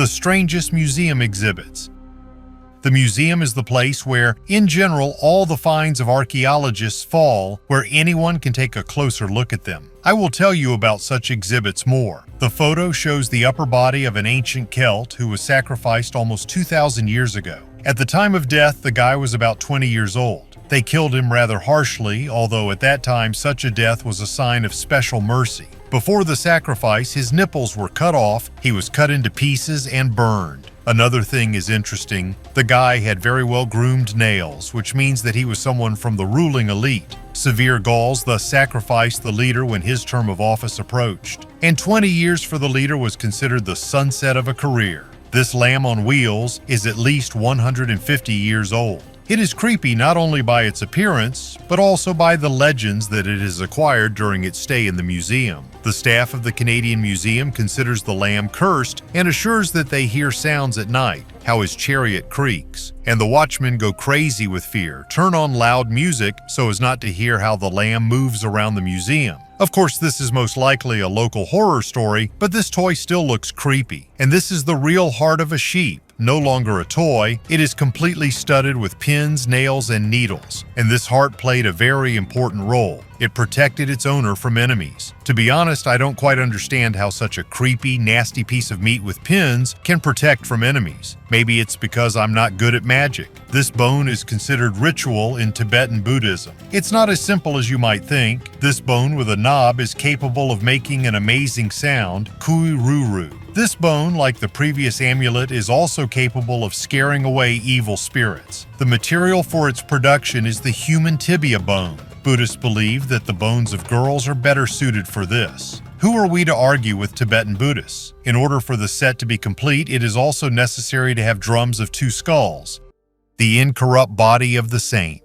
The strangest museum exhibits. The museum is the place where, in general, all the finds of archaeologists fall, where anyone can take a closer look at them. I will tell you about such exhibits more. The photo shows the upper body of an ancient Celt who was sacrificed almost 2,000 years ago. At the time of death, the guy was about 20 years old. They killed him rather harshly, although at that time such a death was a sign of special mercy. Before the sacrifice, his nipples were cut off, he was cut into pieces and burned. Another thing is interesting. The guy had very well groomed nails, which means that he was someone from the ruling elite. Severe Gauls thus sacrificed the leader when his term of office approached. And 20 years for the leader was considered the sunset of a career. This lamb on wheels is at least 150 years old. It is creepy not only by its appearance, but also by the legends that it has acquired during its stay in the museum. The staff of the Canadian Museum considers the lamb cursed and assures that they hear sounds at night, how his chariot creaks, and the watchmen go crazy with fear, turn on loud music so as not to hear how the lamb moves around the museum. Of course, this is most likely a local horror story, but this toy still looks creepy. And this is the real heart of a sheep. No longer a toy, it is completely studded with pins, nails, and needles. And this heart played a very important role. It protected its owner from enemies. To be honest, I don't quite understand how such a creepy, nasty piece of meat with pins can protect from enemies. Maybe it's because I'm not good at magic. This bone is considered ritual in Tibetan Buddhism. It's not as simple as you might think. This bone with a knob is capable of making an amazing sound, kui-ruru. This bone, like the previous amulet, is also capable of scaring away evil spirits. The material for its production is the human tibia bone. Buddhists believe that the bones of girls are better suited for this. Who are we to argue with Tibetan Buddhists? In order for the set to be complete, it is also necessary to have drums of 2 skulls. The incorrupt body of the saint.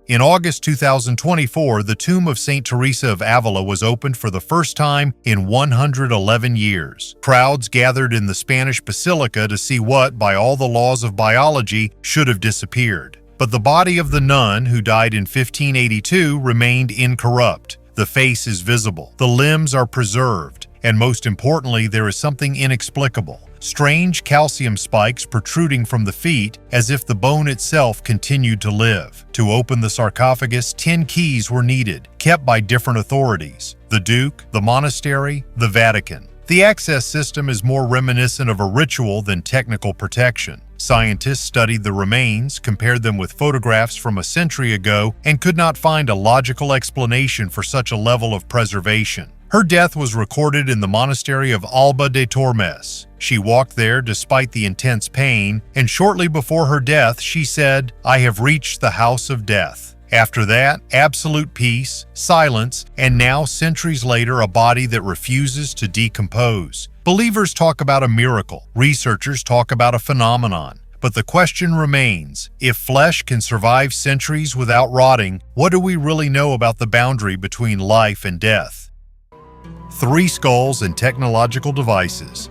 In August 2024, the tomb of Saint Teresa of Avila was opened for the first time in 111 years. Crowds gathered in the Spanish Basilica to see what, by all the laws of biology, should have disappeared. But the body of the nun, who died in 1582, remained incorrupt. The face is visible, the limbs are preserved, and most importantly, there is something inexplicable. Strange calcium spikes protruding from the feet as if the bone itself continued to live. To open the sarcophagus, 10 keys were needed, kept by different authorities: the Duke, the monastery, the Vatican. The access system is more reminiscent of a ritual than technical protection. Scientists studied the remains, compared them with photographs from a century ago, and could not find a logical explanation for such a level of preservation. Her death was recorded in the monastery of Alba de Tormes. She walked there despite the intense pain, and shortly before her death, she said, "I have reached the house of death." After that, absolute peace, silence, and now, centuries later, a body that refuses to decompose. Believers talk about a miracle. Researchers talk about a phenomenon. But the question remains, if flesh can survive centuries without rotting, what do we really know about the boundary between life and death? 3 skulls and technological devices.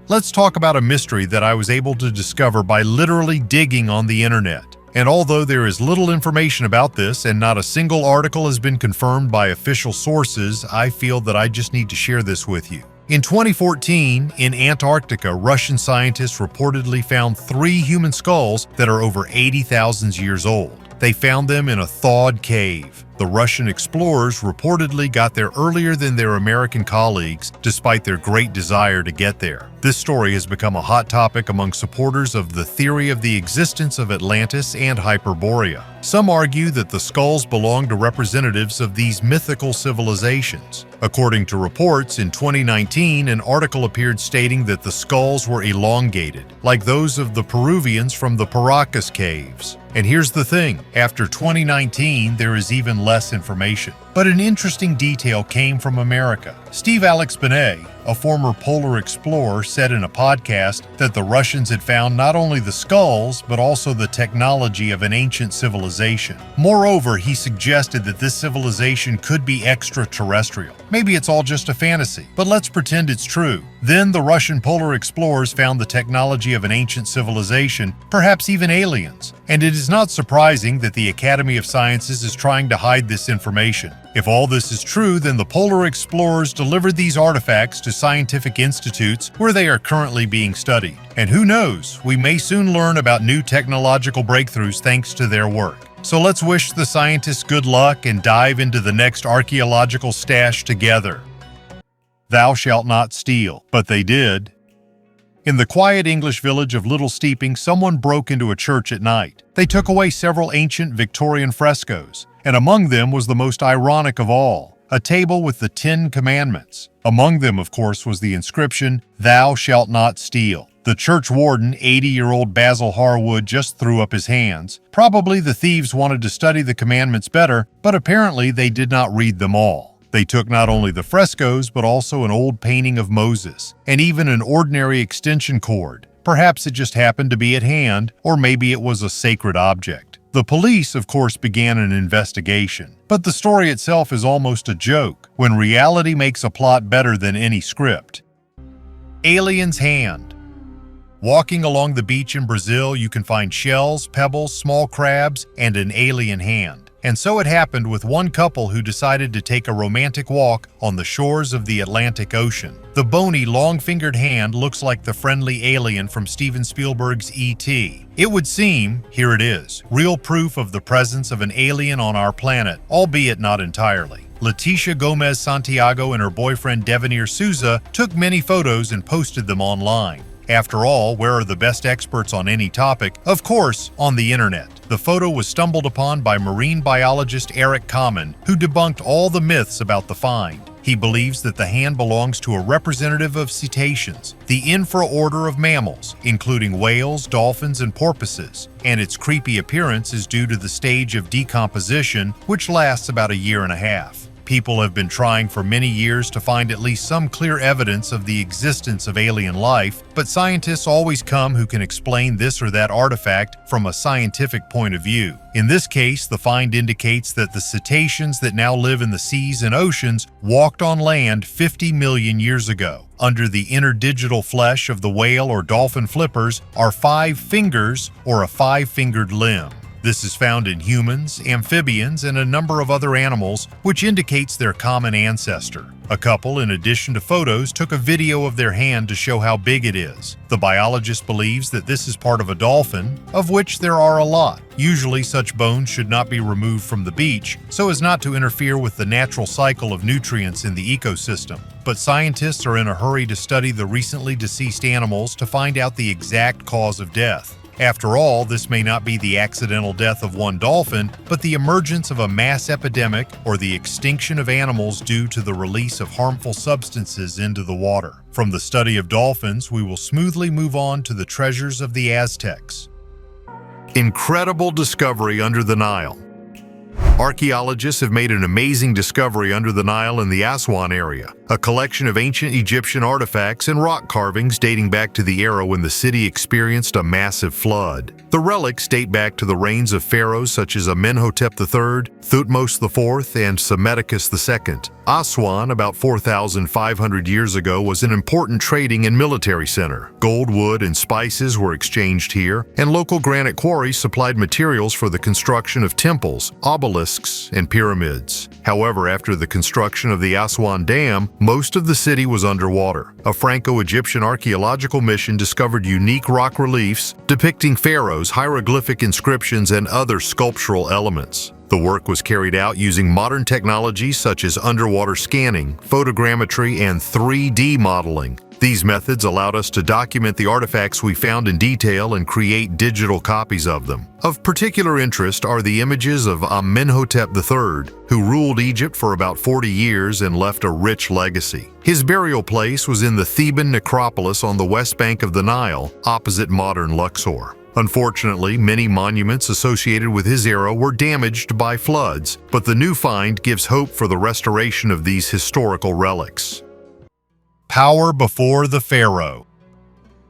Let's talk about a mystery that I was able to discover by literally digging on the internet. And although there is little information about this and not a single article has been confirmed by official sources, I feel that I just need to share this with you. In 2014, in Antarctica, Russian scientists reportedly found 3 human skulls that are over 80,000 years old. They found them in a thawed cave. The Russian explorers reportedly got there earlier than their American colleagues, despite their great desire to get there. This story has become a hot topic among supporters of the theory of the existence of Atlantis and Hyperborea. Some argue that the skulls belong to representatives of these mythical civilizations. According to reports, in 2019, an article appeared stating that the skulls were elongated, like those of the Peruvians from the Paracas caves. And here's the thing, after 2019, there is even less information. But an interesting detail came from America. Steve Alex Benet, a former polar explorer, said in a podcast that the Russians had found not only the skulls, but also the technology of an ancient civilization. Moreover, he suggested that this civilization could be extraterrestrial. Maybe it's all just a fantasy, but let's pretend it's true. Then the Russian polar explorers found the technology of an ancient civilization, perhaps even aliens. And it is not surprising that the Academy of Sciences is trying to hide this information. If all this is true, then the polar explorers delivered these artifacts to scientific institutes where they are currently being studied. And who knows, we may soon learn about new technological breakthroughs thanks to their work. So let's wish the scientists good luck and dive into the next archaeological stash together. Thou shalt not steal, but they did. In the quiet English village of Little Steeping, someone broke into a church at night. They took away several ancient Victorian frescoes, and among them was the most ironic of all, a table with the 10 Commandments. Among them, of course, was the inscription, "Thou shalt not steal." The church warden, 80-year-old Basil Harwood, just threw up his hands. Probably the thieves wanted to study the commandments better, but apparently they did not read them all. They took not only the frescoes, but also an old painting of Moses, and even an ordinary extension cord. Perhaps it just happened to be at hand, or maybe it was a sacred object. The police, of course, began an investigation. But the story itself is almost a joke, when reality makes a plot better than any script. Alien's hand. Walking along the beach in Brazil, you can find shells, pebbles, small crabs, and an alien hand. And so it happened with one couple who decided to take a romantic walk on the shores of the Atlantic Ocean. The bony, long-fingered hand looks like the friendly alien from Steven Spielberg's E.T. It would seem, here it is, real proof of the presence of an alien on our planet, albeit not entirely. Leticia Gomez Santiago and her boyfriend Devanir Souza took many photos and posted them online. After all, where are the best experts on any topic? Of course, on the internet. The photo was stumbled upon by marine biologist Eric Kamen, who debunked all the myths about the find. He believes that the hand belongs to a representative of cetaceans, the infraorder of mammals, including whales, dolphins, and porpoises, and its creepy appearance is due to the stage of decomposition, which lasts about a year and a half. People have been trying for many years to find at least some clear evidence of the existence of alien life, but scientists always come who can explain this or that artifact from a scientific point of view. In this case, the find indicates that the cetaceans that now live in the seas and oceans walked on land 50 million years ago. Under the interdigital flesh of the whale or dolphin flippers are 5 fingers or a 5-fingered limb. This is found in humans, amphibians, and a number of other animals, which indicates their common ancestor. A couple, in addition to photos, took a video of their hand to show how big it is. The biologist believes that this is part of a dolphin, of which there are a lot. Usually, such bones should not be removed from the beach, so as not to interfere with the natural cycle of nutrients in the ecosystem. But scientists are in a hurry to study the recently deceased animals to find out the exact cause of death. After all, this may not be the accidental death of one dolphin, but the emergence of a mass epidemic or the extinction of animals due to the release of harmful substances into the water. From the study of dolphins, we will smoothly move on to the treasures of the Aztecs. Incredible discovery under the Nile. Archaeologists have made an amazing discovery under the Nile in the Aswan area, a collection of ancient Egyptian artifacts and rock carvings dating back to the era when the city experienced a massive flood. The relics date back to the reigns of pharaohs such as Amenhotep III, Thutmose IV, and Psammetichus II. Aswan, about 4,500 years ago, was an important trading and military center. Gold, wood, and spices were exchanged here, and local granite quarries supplied materials for the construction of temples, obelisks, and pyramids. However, after the construction of the Aswan Dam, most of the city was underwater. A Franco-Egyptian archaeological mission discovered unique rock reliefs depicting pharaohs, hieroglyphic inscriptions, and other sculptural elements. The work was carried out using modern technologies such as underwater scanning, photogrammetry, and 3D modeling. These methods allowed us to document the artifacts we found in detail and create digital copies of them. Of particular interest are the images of Amenhotep III, who ruled Egypt for about 40 years and left a rich legacy. His burial place was in the Theban necropolis on the west bank of the Nile, opposite modern Luxor. Unfortunately, many monuments associated with his era were damaged by floods, but the new find gives hope for the restoration of these historical relics. Power before the pharaoh.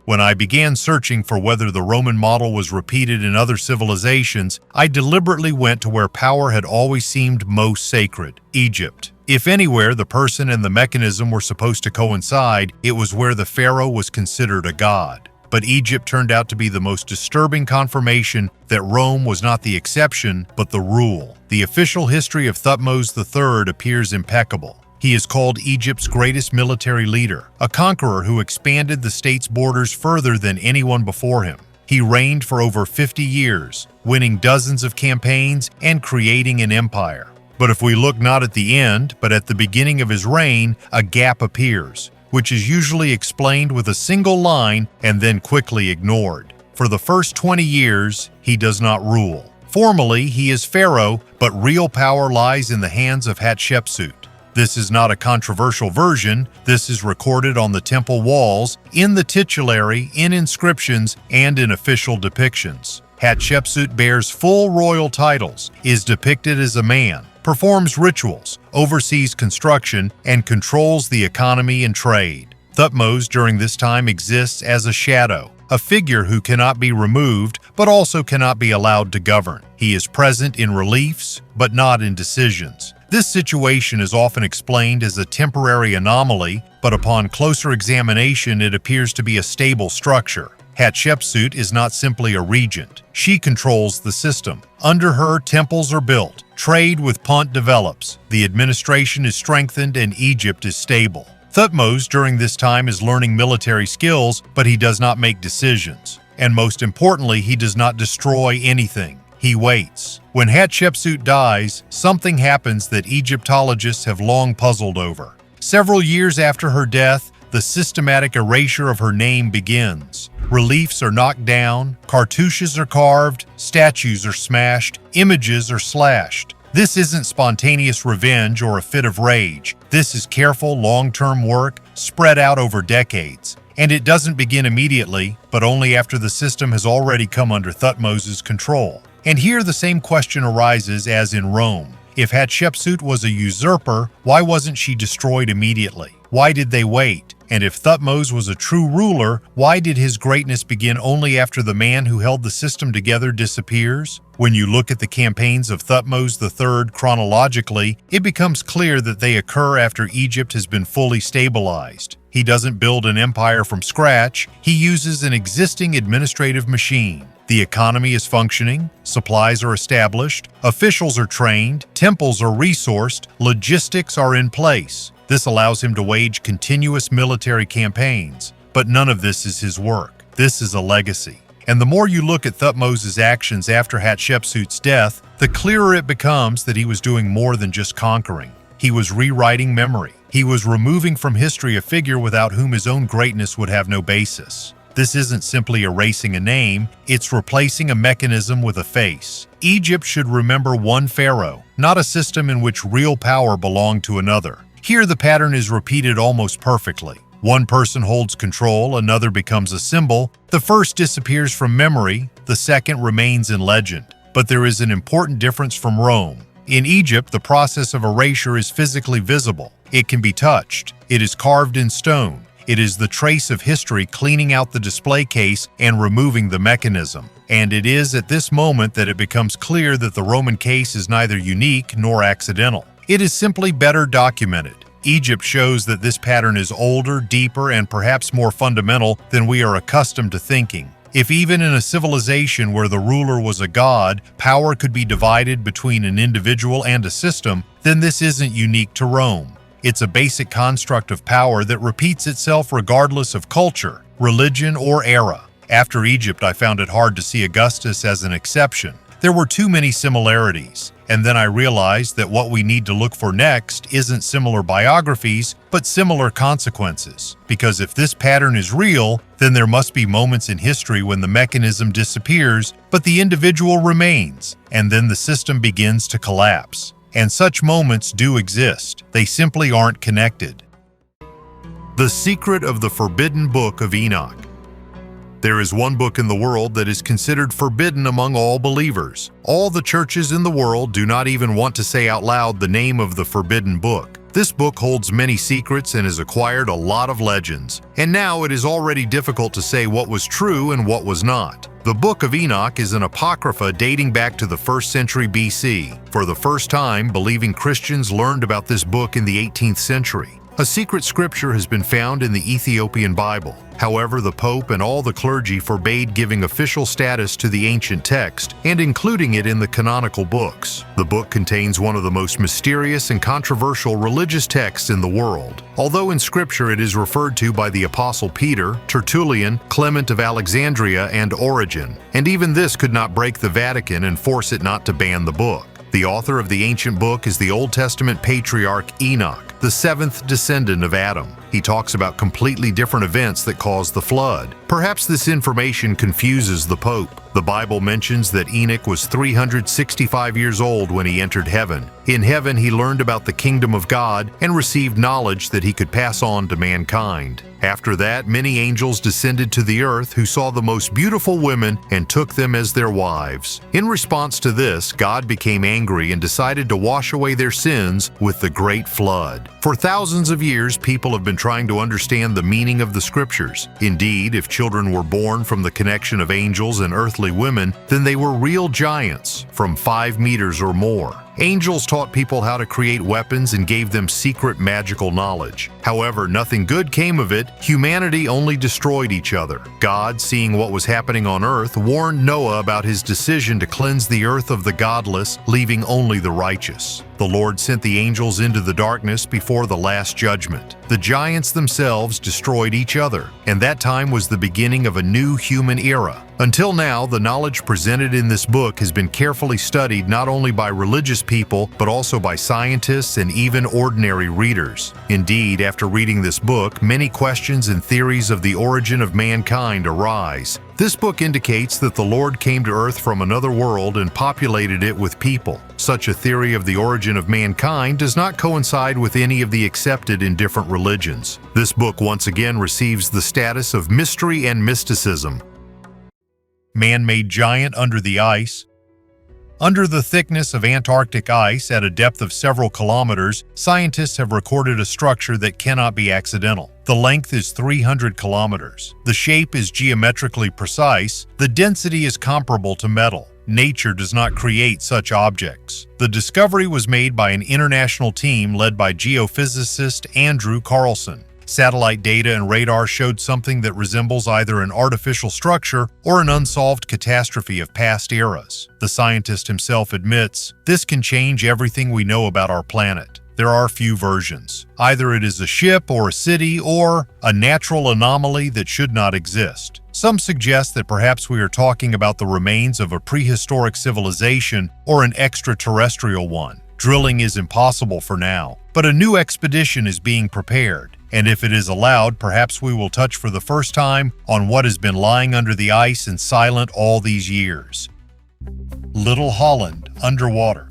When I began searching for whether the Roman model was repeated in other civilizations, I deliberately went to where power had always seemed most sacred: Egypt. If anywhere the person and the mechanism were supposed to coincide, it was where the pharaoh was considered a god. But Egypt turned out to be the most disturbing confirmation that Rome was not the exception, but the rule. The official history of Thutmose III appears impeccable. He is called Egypt's greatest military leader, a conqueror who expanded the state's borders further than anyone before him. He reigned for over 50 years, winning dozens of campaigns and creating an empire. But if we look not at the end, but at the beginning of his reign, a gap appears, which is usually explained with a single line and then quickly ignored. For the first 20 years, he does not rule. Formally, he is pharaoh, but real power lies in the hands of Hatshepsut. This is not a controversial version. This is recorded on the temple walls, in the titulary, in inscriptions, and in official depictions. Hatshepsut bears full royal titles, is depicted as a man, performs rituals, oversees construction, and controls the economy and trade. Thutmose during this time exists as a shadow, a figure who cannot be removed but also cannot be allowed to govern. He is present in reliefs but not in decisions. This situation is often explained as a temporary anomaly, but upon closer examination it appears to be a stable structure. Hatshepsut is not simply a regent. She controls the system. Under her, temples are built, trade with Punt develops, the administration is strengthened, and Egypt is stable. Thutmose during this time is learning military skills, but he does not make decisions. And most importantly, he does not destroy anything. He waits. When Hatshepsut dies, something happens that Egyptologists have long puzzled over. Several years after her death, the systematic erasure of her name begins. Reliefs are knocked down, cartouches are carved, statues are smashed, images are slashed. This isn't spontaneous revenge or a fit of rage. This is careful, long-term work spread out over decades. And it doesn't begin immediately, but only after the system has already come under Thutmose's control. And here the same question arises as in Rome. If Hatshepsut was a usurper, why wasn't she destroyed immediately? Why did they wait? And if Thutmose was a true ruler, why did his greatness begin only after the man who held the system together disappears? When you look at the campaigns of Thutmose III chronologically, it becomes clear that they occur after Egypt has been fully stabilized. He doesn't build an empire from scratch, he uses an existing administrative machine. The economy is functioning, supplies are established, officials are trained, temples are resourced, logistics are in place. This allows him to wage continuous military campaigns, but none of this is his work. This is a legacy. And the more you look at Thutmose's actions after Hatshepsut's death, the clearer it becomes that he was doing more than just conquering. He was rewriting memory. He was removing from history a figure without whom his own greatness would have no basis. This isn't simply erasing a name, it's replacing a mechanism with a face. Egypt should remember one pharaoh, not a system in which real power belonged to another. Here the pattern is repeated almost perfectly. One person holds control, another becomes a symbol. The first disappears from memory, the second remains in legend. But there is an important difference from Rome. In Egypt, the process of erasure is physically visible. It can be touched. It is carved in stone. It is the trace of history cleaning out the display case and removing the mechanism. And it is at this moment that it becomes clear that the Roman case is neither unique nor accidental. It is simply better documented. Egypt shows that this pattern is older, deeper, and perhaps more fundamental than we are accustomed to thinking. If even in a civilization where the ruler was a god, power could be divided between an individual and a system, then this isn't unique to Rome. It's a basic construct of power that repeats itself regardless of culture, religion, or era. After Egypt, I found it hard to see Augustus as an exception. There were too many similarities, and then I realized that what we need to look for next isn't similar biographies, but similar consequences. Because if this pattern is real, then there must be moments in history when the mechanism disappears, but the individual remains, and then the system begins to collapse. And such moments do exist. They simply aren't connected. The secret of the forbidden book of Enoch. There is one book in the world that is considered forbidden among all believers. All the churches in the world do not even want to say out loud the name of the forbidden book. This book holds many secrets and has acquired a lot of legends. And now it is already difficult to say what was true and what was not. The Book of Enoch is an apocrypha dating back to the 1st century BC. For the first time, believing Christians learned about this book in the 18th century. A secret scripture has been found in the Ethiopian Bible. However, the Pope and all the clergy forbade giving official status to the ancient text and including it in the canonical books. The book contains one of the most mysterious and controversial religious texts in the world. Although in scripture it is referred to by the Apostle Peter, Tertullian, Clement of Alexandria, and Origen, and even this could not break the Vatican and force it not to ban the book. The author of the ancient book is the Old Testament patriarch Enoch, the seventh descendant of Adam. He talks about completely different events that caused the flood. Perhaps this information confuses the Pope. The Bible mentions that Enoch was 365 years old when he entered heaven. In heaven, he learned about the kingdom of God and received knowledge that he could pass on to mankind. After that, many angels descended to the earth who saw the most beautiful women and took them as their wives. In response to this, God became angry and decided to wash away their sins with the Great Flood. For thousands of years, people have been trying to understand the meaning of the scriptures. Indeed, if children were born from the connection of angels and earthly women, then they were real giants, from 5 meters or more. Angels taught people how to create weapons and gave them secret magical knowledge. However, nothing good came of it. Humanity only destroyed each other. God, seeing what was happening on earth, warned Noah about his decision to cleanse the earth of the godless, leaving only the righteous. The Lord sent the angels into the darkness before the last judgment. The giants themselves destroyed each other, and that time was the beginning of a new human era. Until now, the knowledge presented in this book has been carefully studied not only by religious people, but also by scientists and even ordinary readers. Indeed, after reading this book, many questions and theories of the origin of mankind arise. This book indicates that the Lord came to earth from another world and populated it with people. Such a theory of the origin of mankind does not coincide with any of the accepted in different religions. This book once again receives the status of mystery and mysticism. Man-made giant under the ice. Under the thickness of Antarctic ice at a depth of several kilometers, scientists have recorded a structure that cannot be accidental. The length is 300 kilometers. The shape is geometrically precise. The density is comparable to metal. Nature does not create such objects. The discovery was made by an international team led by geophysicist Andrew Carlson. Satellite data and radar showed something that resembles either an artificial structure or an unsolved catastrophe of past eras. The scientist himself admits, "This can change everything we know about our planet." There are few versions. Either it is a ship or a city or a natural anomaly that should not exist. Some suggest that perhaps we are talking about the remains of a prehistoric civilization or an extraterrestrial one. Drilling is impossible for now, but a new expedition is being prepared. And if it is allowed, perhaps we will touch for the first time on what has been lying under the ice and silent all these years. Little Holland, underwater.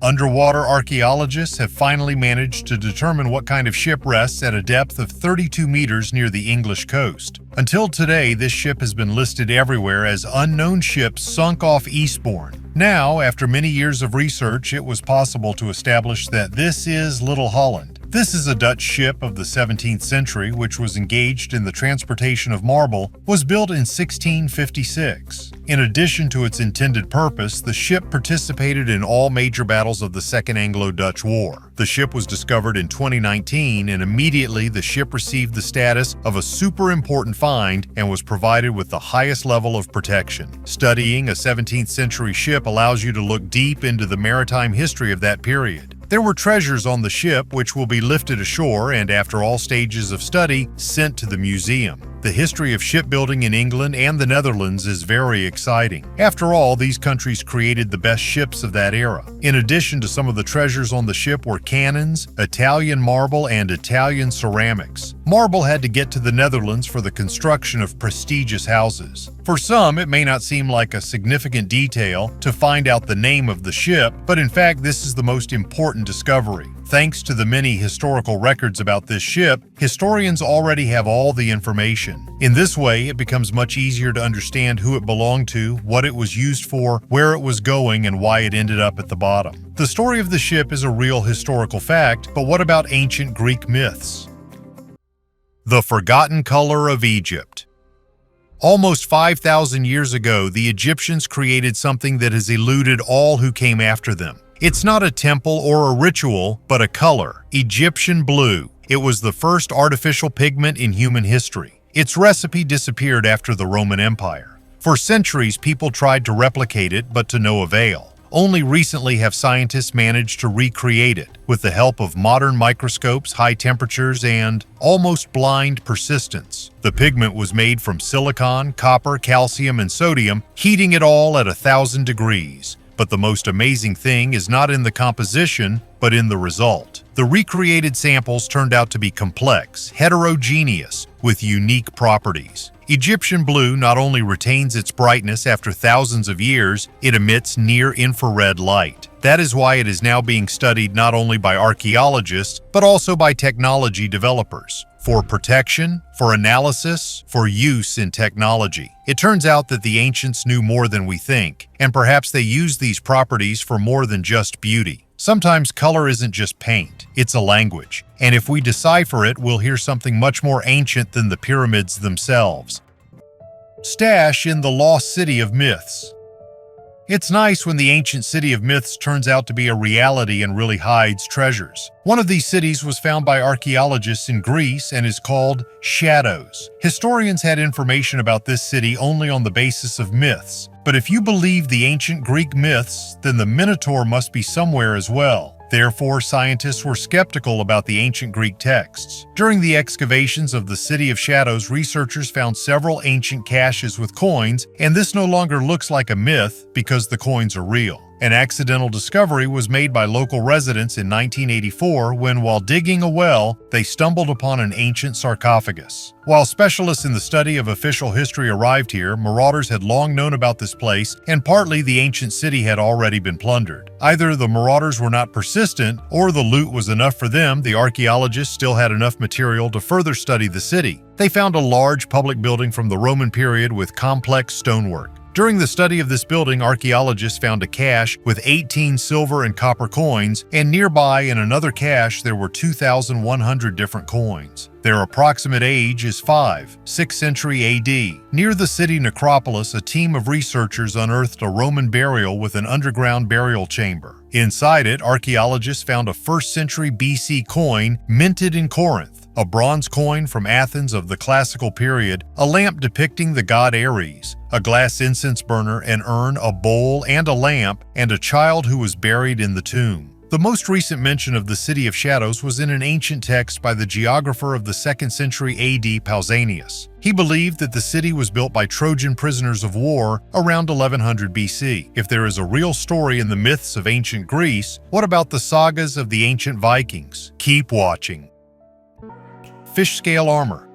Underwater archaeologists have finally managed to determine what kind of ship rests at a depth of 32 meters near the English coast. Until today, this ship has been listed everywhere as unknown ship sunk off Eastbourne. Now, after many years of research, it was possible to establish that this is Little Holland. This is a Dutch ship of the 17th century which was engaged in the transportation of marble, was built in 1656. In addition to its intended purpose, the ship participated in all major battles of the Second Anglo-Dutch War. The ship was discovered in 2019 and immediately the ship received the status of a super important find and was provided with the highest level of protection. Studying a 17th century ship allows you to look deep into the maritime history of that period. There were treasures on the ship which will be lifted ashore and, after all stages of study, sent to the museum. The history of shipbuilding in England and the Netherlands is very exciting. After all, these countries created the best ships of that era. In addition to some of the treasures on the ship were cannons, Italian marble, and Italian ceramics. Marble had to get to the Netherlands for the construction of prestigious houses. For some, it may not seem like a significant detail to find out the name of the ship, but in fact, this is the most important discovery. Thanks to the many historical records about this ship, historians already have all the information. In this way, it becomes much easier to understand who it belonged to, what it was used for, where it was going, and why it ended up at the bottom. The story of the ship is a real historical fact, but what about ancient Greek myths? The forgotten color of Egypt. Almost 5,000 years ago, the Egyptians created something that has eluded all who came after them. It's not a temple or a ritual, but a color, Egyptian blue. It was the first artificial pigment in human history. Its recipe disappeared after the Roman Empire. For centuries, people tried to replicate it, but to no avail. Only recently have scientists managed to recreate it, with the help of modern microscopes, high temperatures, and almost blind persistence. The pigment was made from silicon, copper, calcium, and sodium, heating it all at 1,000 degrees. But the most amazing thing is not in the composition, but in the result. The recreated samples turned out to be complex, heterogeneous, with unique properties. Egyptian blue not only retains its brightness after thousands of years, it emits near-infrared light. That is why it is now being studied not only by archaeologists, but also by technology developers. For protection, for analysis, for use in technology. It turns out that the ancients knew more than we think, and perhaps they used these properties for more than just beauty. Sometimes color isn't just paint, it's a language. And if we decipher it, we'll hear something much more ancient than the pyramids themselves. Stash in the lost city of myths. It's nice when the ancient city of myths turns out to be a reality and really hides treasures. One of these cities was found by archaeologists in Greece and is called Shadows. Historians had information about this city only on the basis of myths. But if you believe the ancient Greek myths, then the Minotaur must be somewhere as well. Therefore, scientists were skeptical about the ancient Greek texts. During the excavations of the City of Shadows, researchers found several ancient caches with coins, and this no longer looks like a myth because the coins are real. An accidental discovery was made by local residents in 1984 when, while digging a well, they stumbled upon an ancient sarcophagus. While specialists in the study of official history arrived here, marauders had long known about this place, and partly the ancient city had already been plundered. Either the marauders were not persistent, or the loot was enough for them. The archaeologists still had enough material to further study the city. They found a large public building from the Roman period with complex stonework. During the study of this building, archaeologists found a cache with 18 silver and copper coins, and nearby in another cache there were 2,100 different coins. Their approximate age is 6th century AD. Near the city necropolis, a team of researchers unearthed a Roman burial with an underground burial chamber. Inside it, archaeologists found a 1st century BC coin minted in Corinth, a bronze coin from Athens of the classical period, a lamp depicting the god Ares, a glass incense burner, an urn, a bowl, and a lamp, and a child who was buried in the tomb. The most recent mention of the City of Shadows was in an ancient text by the geographer of the 2nd century AD, Pausanias. He believed that the city was built by Trojan prisoners of war around 1100 BC. If there is a real story in the myths of ancient Greece, what about the sagas of the ancient Vikings? Keep watching. Fish scale armor.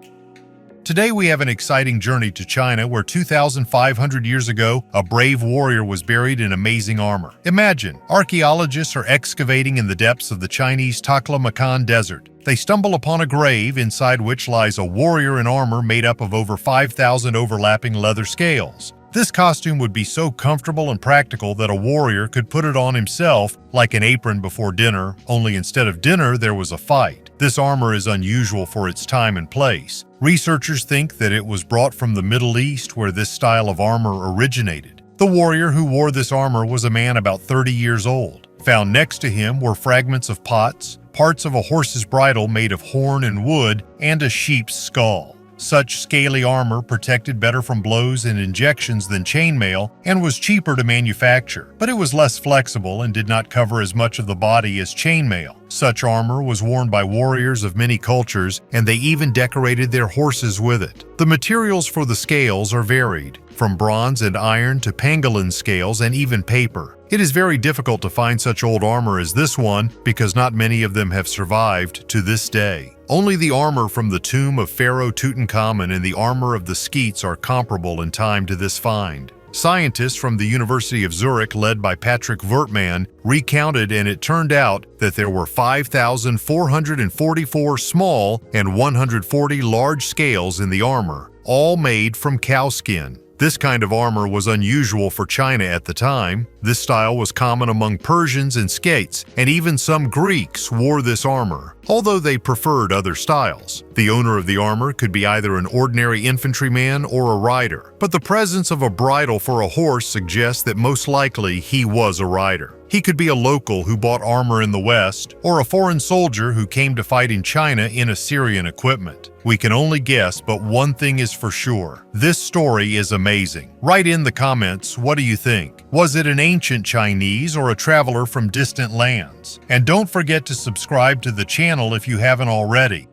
Today we have an exciting journey to China where 2,500 years ago, a brave warrior was buried in amazing armor. Imagine, archaeologists are excavating in the depths of the Chinese Taklamakan Desert. They stumble upon a grave inside which lies a warrior in armor made up of over 5,000 overlapping leather scales. This costume would be so comfortable and practical that a warrior could put it on himself like an apron before dinner, only instead of dinner there was a fight. This armor is unusual for its time and place. Researchers think that it was brought from the Middle East where this style of armor originated. The warrior who wore this armor was a man about 30 years old. Found next to him were fragments of pots, parts of a horse's bridle made of horn and wood, and a sheep's skull. Such scaly armor protected better from blows and injections than chainmail and was cheaper to manufacture, but it was less flexible and did not cover as much of the body as chainmail. Such armor was worn by warriors of many cultures, and they even decorated their horses with it. The materials for the scales are varied, from bronze and iron to pangolin scales and even paper. It is very difficult to find such old armor as this one because not many of them have survived to this day. Only the armor from the tomb of Pharaoh Tutankhamun and the armor of the Sketes are comparable in time to this find. Scientists from the University of Zurich, led by Patrick Wertmann, recounted, and it turned out that there were 5,444 small and 140 large scales in the armor, all made from cow skin. This kind of armor was unusual for China at the time. This style was common among Persians and Sketes, and even some Greeks wore this armor, although they preferred other styles. The owner of the armor could be either an ordinary infantryman or a rider, but the presence of a bridle for a horse suggests that most likely he was a rider. He could be a local who bought armor in the West, or a foreign soldier who came to fight in China in Assyrian equipment. We can only guess, but one thing is for sure. This story is amazing. Write in the comments, what do you think? Was it an ancient Chinese or a traveler from distant lands? And don't forget to subscribe to the channel if you haven't already.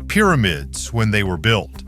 Pyramids when they were built.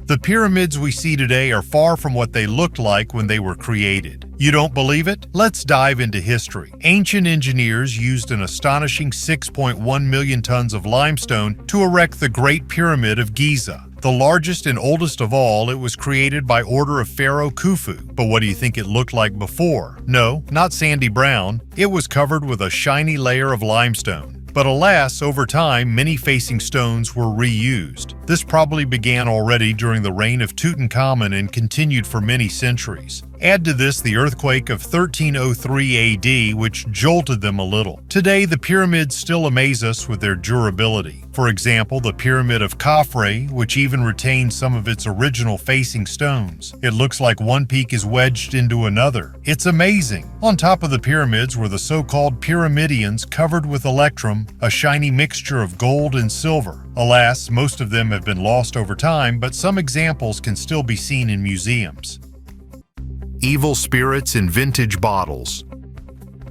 The pyramids we see today are far from what they looked like when they were created. You don't believe it? Let's dive into history. Ancient engineers used an astonishing 6.1 million tons of limestone to erect the Great Pyramid of Giza. The largest and oldest of all, it was created by order of Pharaoh Khufu. But what do you think it looked like before? No, not sandy brown. It was covered with a shiny layer of limestone. But alas, over time, many facing stones were reused. This probably began already during the reign of Tutankhamun and continued for many centuries. Add to this the earthquake of 1303 AD, which jolted them a little. Today, the pyramids still amaze us with their durability. For example, the Pyramid of Khafre, which even retains some of its original facing stones. It looks like one peak is wedged into another. It's amazing. On top of the pyramids were the so-called pyramidions covered with electrum, a shiny mixture of gold and silver. Alas, most of them have been lost over time, but some examples can still be seen in museums. Evil spirits in vintage bottles.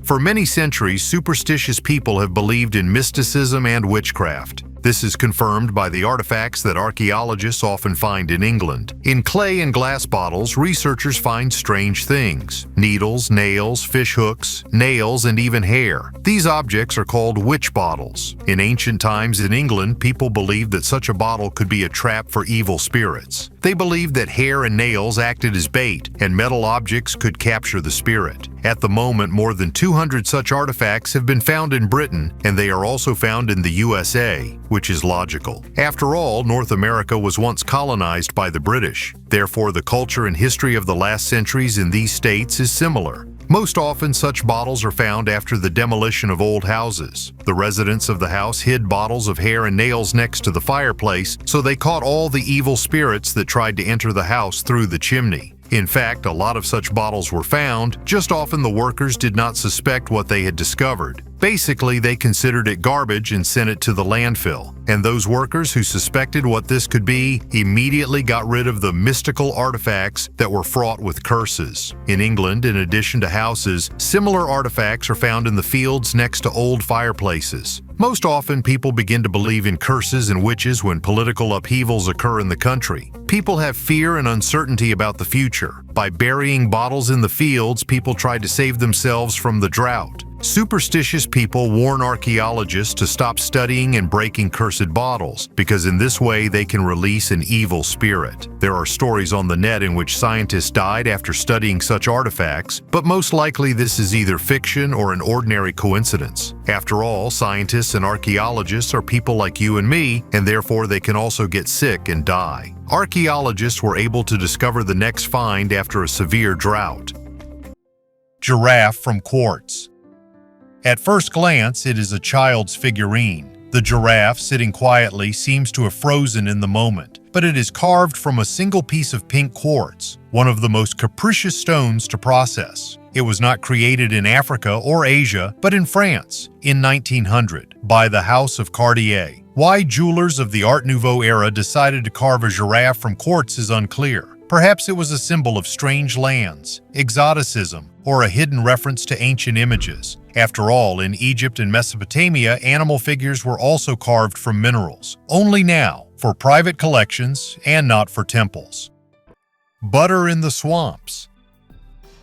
For many centuries, superstitious people have believed in mysticism and witchcraft. This is confirmed by the artifacts that archaeologists often find in England. In clay and glass bottles, researchers find strange things: needles, nails, fish hooks, nails, and even hair. These objects are called witch bottles. In ancient times in England, people believed that such a bottle could be a trap for evil spirits. They believed that hair and nails acted as bait, and metal objects could capture the spirit. At the moment, more than 200 such artifacts have been found in Britain, and they are also found in the USA, which is logical. After all, North America was once colonized by the British. Therefore, the culture and history of the last centuries in these states is similar. Most often, such bottles are found after the demolition of old houses. The residents of the house hid bottles of hair and nails next to the fireplace, so they caught all the evil spirits that tried to enter the house through the chimney. In fact, a lot of such bottles were found, just often the workers did not suspect what they had discovered. Basically, they considered it garbage and sent it to the landfill. And those workers who suspected what this could be immediately got rid of the mystical artifacts that were fraught with curses. In England, in addition to houses, similar artifacts are found in the fields next to old fireplaces. Most often, people begin to believe in curses and witches when political upheavals occur in the country. People have fear and uncertainty about the future. By burying bottles in the fields, people try to save themselves from the drought. Superstitious people warn archaeologists to stop studying and breaking cursed bottles, because in this way they can release an evil spirit. There are stories on the net in which scientists died after studying such artifacts, but most likely this is either fiction or an ordinary coincidence. After all, scientists and archaeologists are people like you and me, and therefore they can also get sick and die. Archaeologists were able to discover the next find after a severe drought. Giraffe from quartz. At first glance, it is a child's figurine. The giraffe, sitting quietly, seems to have frozen in the moment, but it is carved from a single piece of pink quartz, one of the most capricious stones to process. It was not created in Africa or Asia, but in France, in 1900, by the House of Cartier. Why jewelers of the Art Nouveau era decided to carve a giraffe from quartz is unclear. Perhaps it was a symbol of strange lands, exoticism, or a hidden reference to ancient images. After all, in Egypt and Mesopotamia, animal figures were also carved from minerals, only now for private collections and not for temples. Butter in the swamps.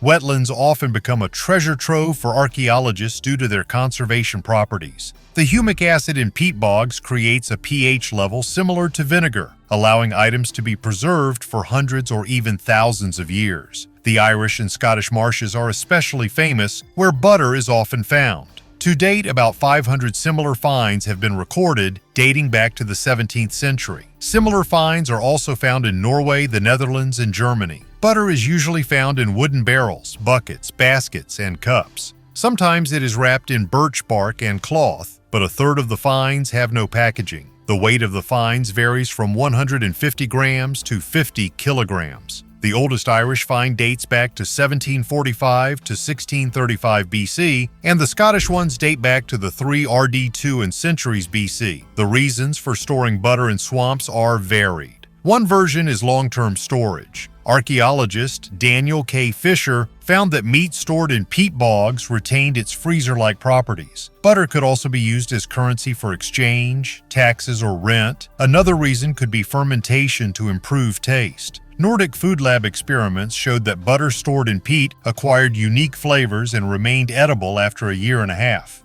Wetlands often become a treasure trove for archaeologists due to their conservation properties. The humic acid in peat bogs creates a pH level similar to vinegar, allowing items to be preserved for hundreds or even thousands of years. The Irish and Scottish marshes are especially famous, where butter is often found. To date, about 500 similar finds have been recorded, dating back to the 17th century. Similar finds are also found in Norway, the Netherlands, and Germany. Butter is usually found in wooden barrels, buckets, baskets, and cups. Sometimes it is wrapped in birch bark and cloth, but a third of the finds have no packaging. The weight of the finds varies from 150 grams to 50 kilograms. The The oldest Irish find dates back to 1745 to 1635 BC, and the Scottish ones date back to the 3 RD2 and centuries BC. The reasons for storing butter in swamps are varied. One version is long-term storage. Archaeologist Daniel K. Fisher found that meat stored in peat bogs retained its freezer-like properties. Butter could also be used as currency for exchange, taxes, or rent. Another reason could be fermentation to improve taste. Nordic Food Lab experiments showed that butter stored in peat acquired unique flavors and remained edible after a year and a half.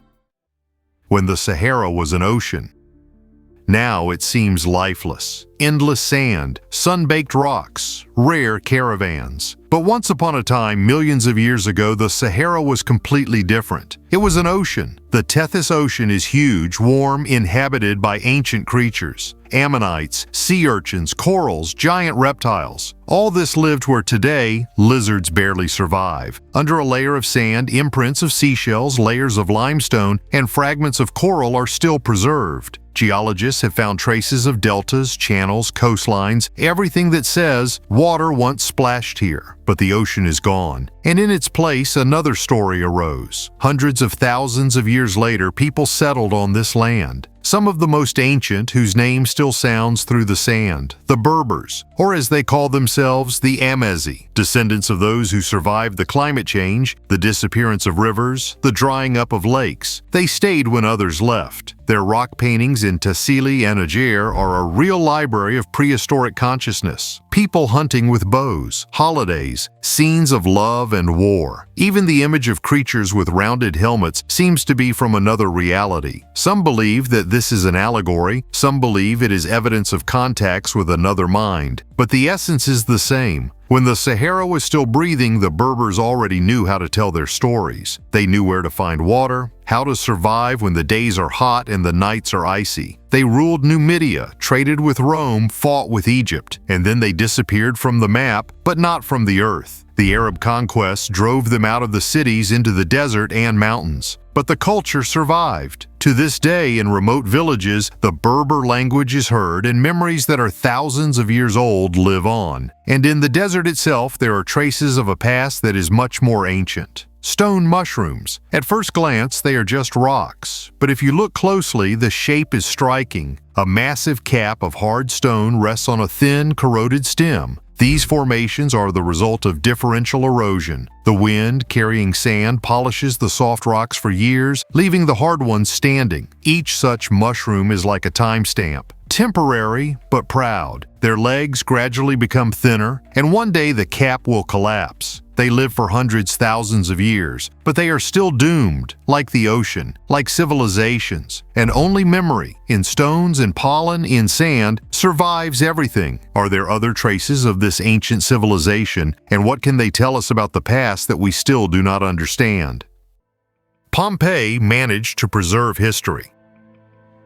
When the Sahara was an ocean. Now it seems lifeless. Endless sand, sun-baked rocks, rare caravans. But once upon a time, millions of years ago, the Sahara was completely different. It was an ocean. The Tethys Ocean is huge, warm, inhabited by ancient creatures. Ammonites, sea urchins, corals, giant reptiles. All this lived where today, lizards barely survive. Under a layer of sand, imprints of seashells, layers of limestone, and fragments of coral are still preserved. Geologists have found traces of deltas, channels, coastlines, everything that says water once splashed here. But the ocean is gone, and in its place another story arose. Hundreds of thousands of years later, people settled on this land. Some of the most ancient, whose name still sounds through the sand, the Berbers, or as they call themselves, the Amezi, descendants of those who survived the climate change, the disappearance of rivers, the drying up of lakes. They stayed when others left. Their rock paintings in Tassili and Ager are a real library of prehistoric consciousness. People hunting with bows, holidays, scenes of love and war. Even the image of creatures with rounded helmets seems to be from another reality. Some believe that this is an allegory, some believe it is evidence of contacts with another mind. But the essence is the same. When the Sahara was still breathing, the Berbers already knew how to tell their stories. They knew where to find water, how to survive when the days are hot and the nights are icy. They ruled Numidia, traded with Rome, fought with Egypt, and then they disappeared from the map, but not from the earth. The Arab conquests drove them out of the cities into the desert and mountains. But the culture survived. To this day, in remote villages, the Berber language is heard and memories that are thousands of years old live on. And in the desert itself, there are traces of a past that is much more ancient. Stone mushrooms. At first glance, they are just rocks. But if you look closely, the shape is striking. A massive cap of hard stone rests on a thin, corroded stem. These formations are the result of differential erosion. The wind, carrying sand, polishes the soft rocks for years, leaving the hard ones standing. Each such mushroom is like a timestamp. Temporary, but proud. Their legs gradually become thinner, and one day the cap will collapse. They live for hundreds, thousands of years, but they are still doomed, like the ocean, like civilizations. And only memory, in stones, in pollen, in sand, survives everything. Are there other traces of this ancient civilization, and what can they tell us about the past that we still do not understand? Pompeii managed to preserve history.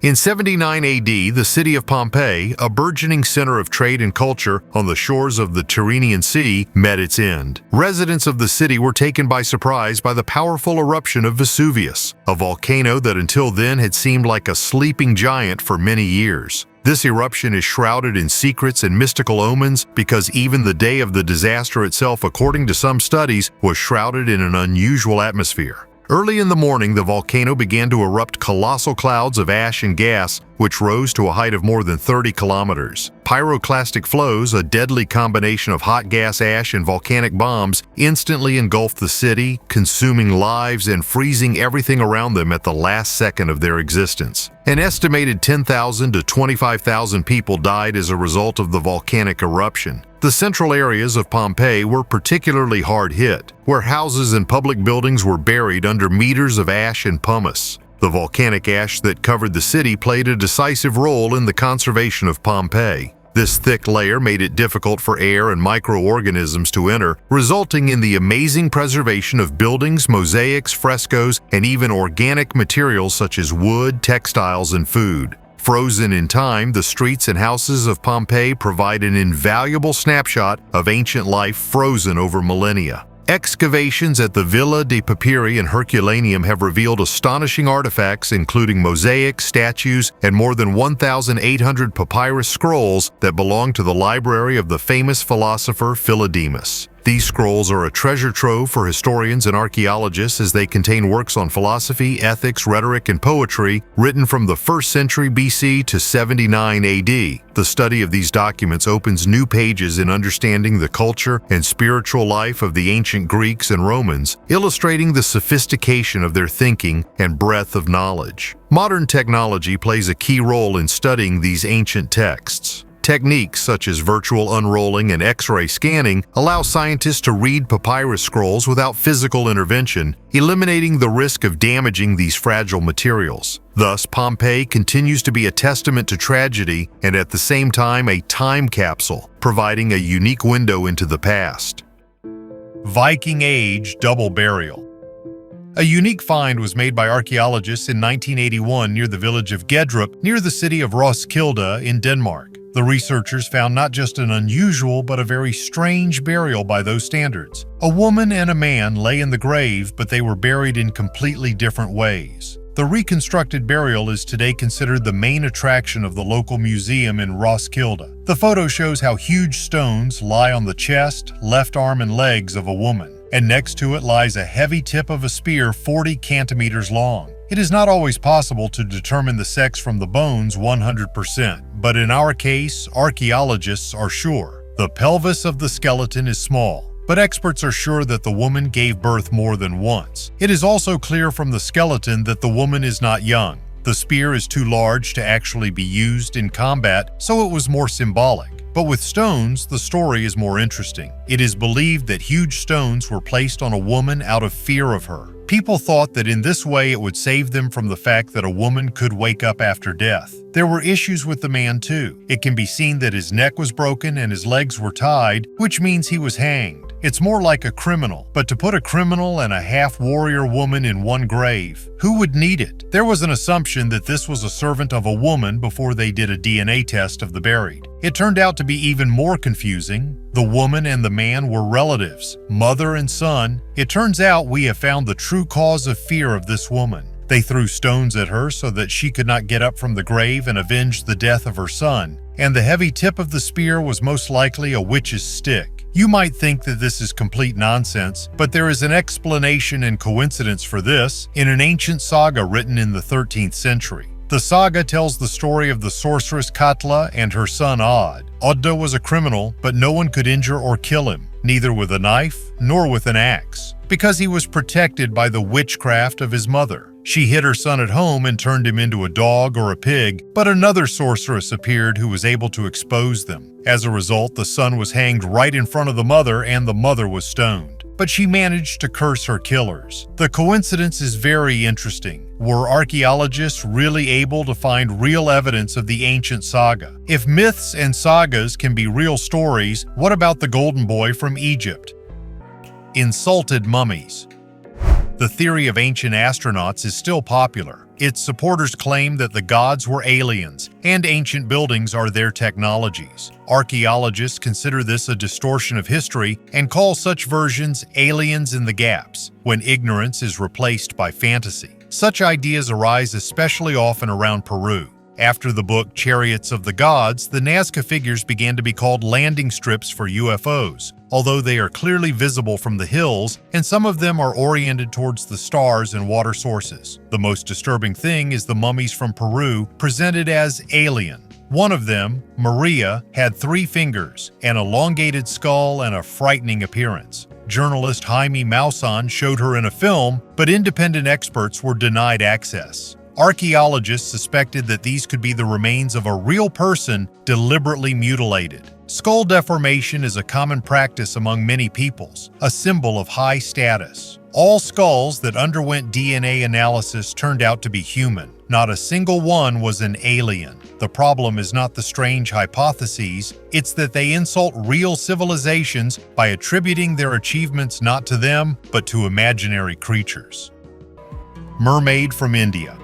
In 79 AD, the city of Pompeii, a burgeoning center of trade and culture on the shores of the Tyrrhenian Sea, met its end. Residents of the city were taken by surprise by the powerful eruption of Vesuvius, a volcano that until then had seemed like a sleeping giant for many years. This eruption is shrouded in secrets and mystical omens because even the day of the disaster itself, according to some studies, was shrouded in an unusual atmosphere. Early in the morning, the volcano began to erupt colossal clouds of ash and gas, which rose to a height of more than 30 kilometers. Pyroclastic flows, a deadly combination of hot gas ash and volcanic bombs, instantly engulfed the city, consuming lives and freezing everything around them at the last second of their existence. An estimated 10,000 to 25,000 people died as a result of the volcanic eruption. The central areas of Pompeii were particularly hard hit, where houses and public buildings were buried under meters of ash and pumice. The volcanic ash that covered the city played a decisive role in the conservation of Pompeii. This thick layer made it difficult for air and microorganisms to enter, resulting in the amazing preservation of buildings, mosaics, frescoes, and even organic materials such as wood, textiles, and food. Frozen in time, the streets and houses of Pompeii provide an invaluable snapshot of ancient life frozen over millennia. Excavations at the Villa de Papyri and Herculaneum have revealed astonishing artifacts including mosaics, statues, and more than 1,800 papyrus scrolls that belong to the library of the famous philosopher Philodemus. These scrolls are a treasure trove for historians and archaeologists as they contain works on philosophy, ethics, rhetoric, and poetry written from the 1st century BC to 79 AD. The study of these documents opens new pages in understanding the culture and spiritual life of the ancient Greeks and Romans, illustrating the sophistication of their thinking and breadth of knowledge. Modern technology plays a key role in studying these ancient texts. Techniques such as virtual unrolling and X-ray scanning allow scientists to read papyrus scrolls without physical intervention, eliminating the risk of damaging these fragile materials. Thus, Pompeii continues to be a testament to tragedy and at the same time a time capsule, providing a unique window into the past. Viking Age double burial. A unique find was made by archaeologists in 1981 near the village of Gedrup, near the city of Roskilde in Denmark. The researchers found not just an unusual but a very strange burial by those standards. A woman and a man lay in the grave, but they were buried in completely different ways. The reconstructed burial is today considered the main attraction of the local museum in Roskilde. The photo shows how huge stones lie on the chest, left arm, and legs of a woman, and next to it lies a heavy tip of a spear 40 centimeters long. It is not always possible to determine the sex from the bones 100%, but in our case, archaeologists are sure. The pelvis of the skeleton is small, but experts are sure that the woman gave birth more than once. It is also clear from the skeleton that the woman is not young. The spear is too large to actually be used in combat, so it was more symbolic. But with stones, the story is more interesting. It is believed that huge stones were placed on a woman out of fear of her. People thought that in this way it would save them from the fact that a woman could wake up after death. There were issues with the man too. It can be seen that his neck was broken and his legs were tied, which means he was hanged. It's more like a criminal, but to put a criminal and a half-warrior woman in one grave, who would need it? There was an assumption that this was a servant of a woman before they did a DNA test of the buried. It turned out to be even more confusing. The woman and the man were relatives, mother and son. It turns out we have found the true cause of fear of this woman. They threw stones at her so that she could not get up from the grave and avenge the death of her son, and the heavy tip of the spear was most likely a witch's stick. You might think that this is complete nonsense, but there is an explanation and coincidence for this in an ancient saga written in the 13th century. The saga tells the story of the sorceress Katla and her son Odd. Odda was a criminal, but no one could injure or kill him, neither with a knife nor with an axe, because he was protected by the witchcraft of his mother. She hid her son at home and turned him into a dog or a pig, but another sorceress appeared who was able to expose them. As a result, the son was hanged right in front of the mother and the mother was stoned. But she managed to curse her killers. The coincidence is very interesting. Were archaeologists really able to find real evidence of the ancient saga? If myths and sagas can be real stories, what about the golden boy from Egypt? Insulted mummies. The theory of ancient astronauts is still popular. Its supporters claim that the gods were aliens, and ancient buildings are their technologies. Archaeologists consider this a distortion of history and call such versions aliens in the gaps, when ignorance is replaced by fantasy. Such ideas arise especially often around Peru. After the book Chariots of the Gods, the Nazca figures began to be called landing strips for UFOs, although they are clearly visible from the hills and some of them are oriented towards the stars and water sources. The most disturbing thing is the mummies from Peru presented as alien. One of them, Maria, had 3 fingers, an elongated skull, and a frightening appearance. Journalist Jaime Maussan showed her in a film, but independent experts were denied access. Archaeologists suspected that these could be the remains of a real person deliberately mutilated. Skull deformation is a common practice among many peoples, a symbol of high status. All skulls that underwent DNA analysis turned out to be human. Not a single one was an alien. The problem is not the strange hypotheses, it's that they insult real civilizations by attributing their achievements not to them, but to imaginary creatures. Mermaid from India.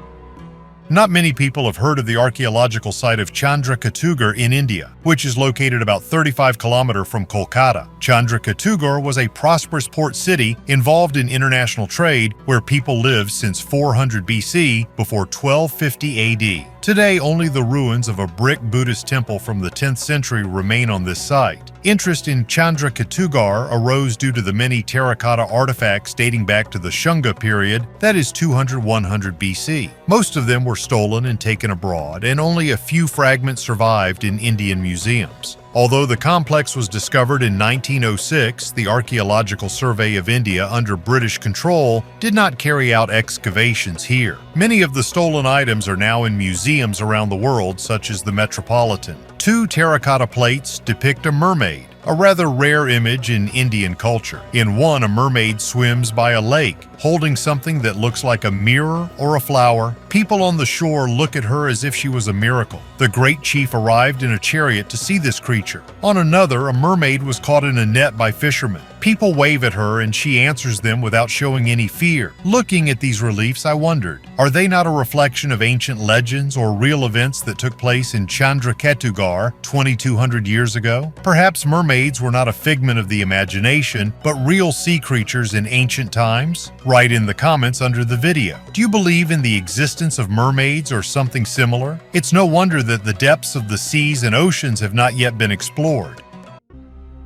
Not many people have heard of the archaeological site of Chandraketugarh in India, which is located about 35 kilometers from Kolkata. Chandraketugarh was a prosperous port city involved in international trade where people lived since 400 BC before 1250 AD. Today, only the ruins of a brick Buddhist temple from the 10th century remain on this site. Interest in Chandraketugarh arose due to the many terracotta artifacts dating back to the Shunga period, that is 200–100 BC. Most of them were stolen and taken abroad, and only a few fragments survived in Indian museums. Although the complex was discovered in 1906, the Archaeological Survey of India under British control did not carry out excavations here. Many of the stolen items are now in museums around the world, such as the Metropolitan. 2 terracotta plates depict a mermaid, a rather rare image in Indian culture. In one, a mermaid swims by a lake, holding something that looks like a mirror or a flower. People on the shore look at her as if she was a miracle. The great chief arrived in a chariot to see this creature. On another, a mermaid was caught in a net by fishermen. People wave at her and she answers them without showing any fear. Looking at these reliefs, I wondered, are they not a reflection of ancient legends or real events that took place in Chandraketugarh 2,200 years ago? Perhaps mermaids were not a figment of the imagination, but real sea creatures in ancient times? Write in the comments under the video. Do you believe in the existence of mermaids or something similar? It's no wonder that the depths of the seas and oceans have not yet been explored.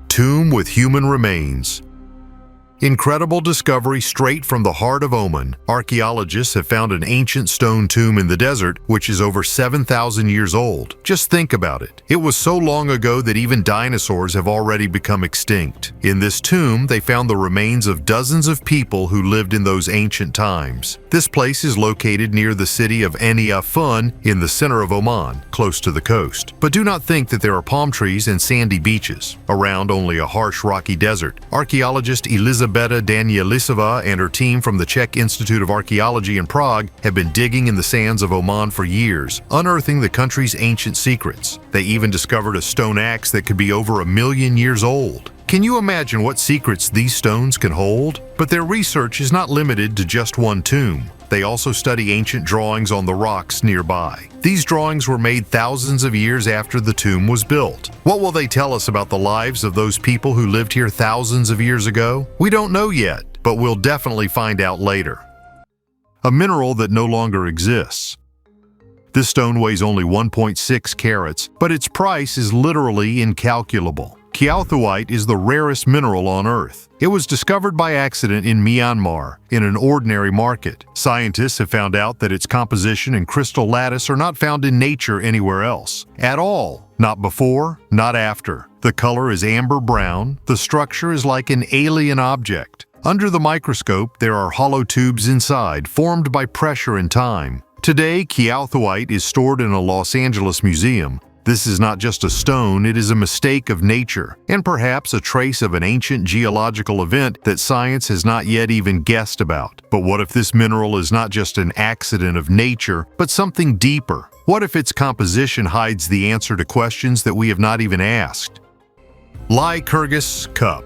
Tomb with human remains. Incredible discovery straight from the heart of Oman. Archaeologists have found an ancient stone tomb in the desert which is over 7,000 years old. Just think about it. It was so long ago that even dinosaurs have already become extinct. In this tomb, they found the remains of dozens of people who lived in those ancient times. This place is located near the city of Eni-Afun in the center of Oman, close to the coast. But do not think that there are palm trees and sandy beaches. Around only a harsh rocky desert. Archaeologist Elizabeta Danielisova and her team from the Czech Institute of Archaeology in Prague have been digging in the sands of Oman for years, unearthing the country's ancient secrets. They even discovered a stone axe that could be over 1 million years old. Can you imagine what secrets these stones can hold? But their research is not limited to just one tomb. They also study ancient drawings on the rocks nearby. These drawings were made thousands of years after the tomb was built. What will they tell us about the lives of those people who lived here thousands of years ago? We don't know yet, but we'll definitely find out later. A mineral that no longer exists. This stone weighs only 1.6 carats, but its price is literally incalculable. Kyawhite is the rarest mineral on Earth. It was discovered by accident in Myanmar, in an ordinary market. Scientists have found out that its composition and crystal lattice are not found in nature anywhere else. At all. Not before, not after. The color is amber brown. The structure is like an alien object. Under the microscope, there are hollow tubes inside, formed by pressure and time. Today, Kyawhite is stored in a Los Angeles museum. This is not just a stone, it is a mistake of nature, and perhaps a trace of an ancient geological event that science has not yet even guessed about. But what if this mineral is not just an accident of nature, but something deeper? What if its composition hides the answer to questions that we have not even asked? Lycurgus Cup.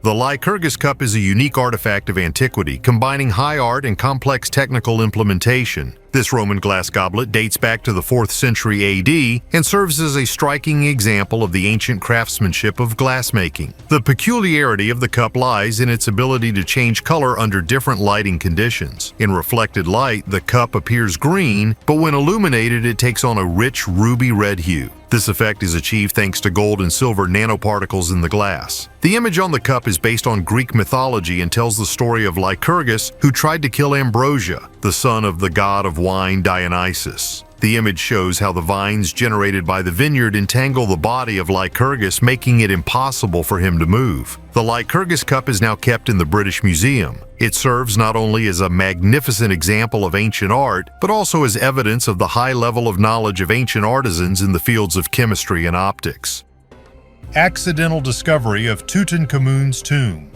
The Lycurgus Cup is a unique artifact of antiquity, combining high art and complex technical implementation. This Roman glass goblet dates back to the 4th century AD and serves as a striking example of the ancient craftsmanship of glassmaking. The peculiarity of the cup lies in its ability to change color under different lighting conditions. In reflected light, the cup appears green, but when illuminated, it takes on a rich ruby red hue. This effect is achieved thanks to gold and silver nanoparticles in the glass. The image on the cup is based on Greek mythology and tells the story of Lycurgus, who tried to kill Ambrosia, the son of the god of wine Dionysus. The image shows how the vines generated by the vineyard entangle the body of Lycurgus, making it impossible for him to move. The Lycurgus cup is now kept in the British Museum. It serves not only as a magnificent example of ancient art, but also as evidence of the high level of knowledge of ancient artisans in the fields of chemistry and optics. Accidental discovery of Tutankhamun's tomb.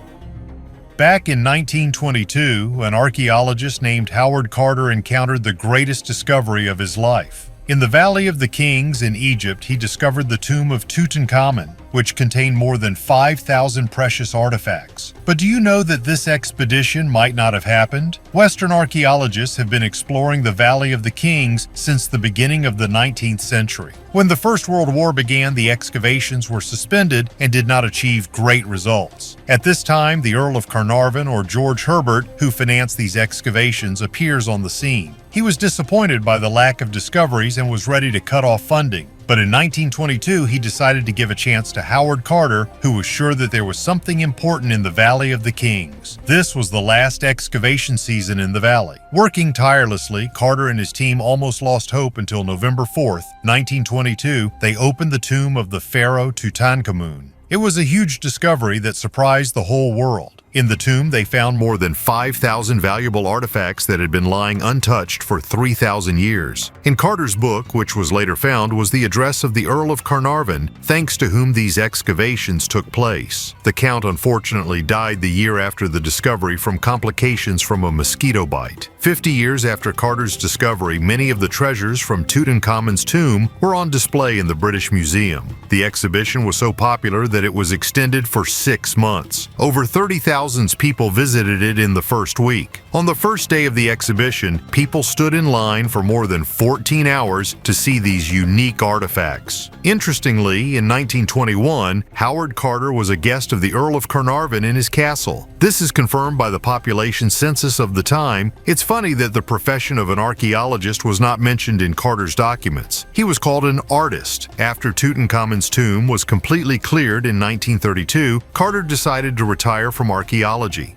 Back in 1922, an archaeologist named Howard Carter encountered the greatest discovery of his life. In the Valley of the Kings in Egypt, he discovered the tomb of Tutankhamun. which contained more than 5,000 precious artifacts. But do you know that this expedition might not have happened? Western archaeologists have been exploring the Valley of the Kings since the beginning of the 19th century. When the First World War began, the excavations were suspended and did not achieve great results. At this time, the Earl of Carnarvon, or George Herbert, who financed these excavations, appears on the scene. He was disappointed by the lack of discoveries and was ready to cut off funding. But in 1922, he decided to give a chance to Howard Carter, who was sure that there was something important in the Valley of the Kings. This was the last excavation season in the valley. Working tirelessly, Carter and his team almost lost hope until November 4th, 1922, they opened the tomb of the pharaoh Tutankhamun. It was a huge discovery that surprised the whole world. In the tomb, they found more than 5,000 valuable artifacts that had been lying untouched for 3,000 years. In Carter's book, which was later found, was the address of the Earl of Carnarvon, thanks to whom these excavations took place. The Count unfortunately died the year after the discovery from complications from a mosquito bite. 50 years after Carter's discovery, many of the treasures from Tutankhamun's tomb were on display in the British Museum. The exhibition was so popular that it was extended for 6 months. Over 30,000 people visited it in the first week. On the first day of the exhibition, people stood in line for more than 14 hours to see these unique artifacts. Interestingly, in 1921, Howard Carter was a guest of the Earl of Carnarvon in his castle. This is confirmed by the population census of the time. It's funny that the profession of an archaeologist was not mentioned in Carter's documents. He was called an artist. After Tutankhamun's tomb was completely cleared in 1932, Carter decided to retire from archaeology.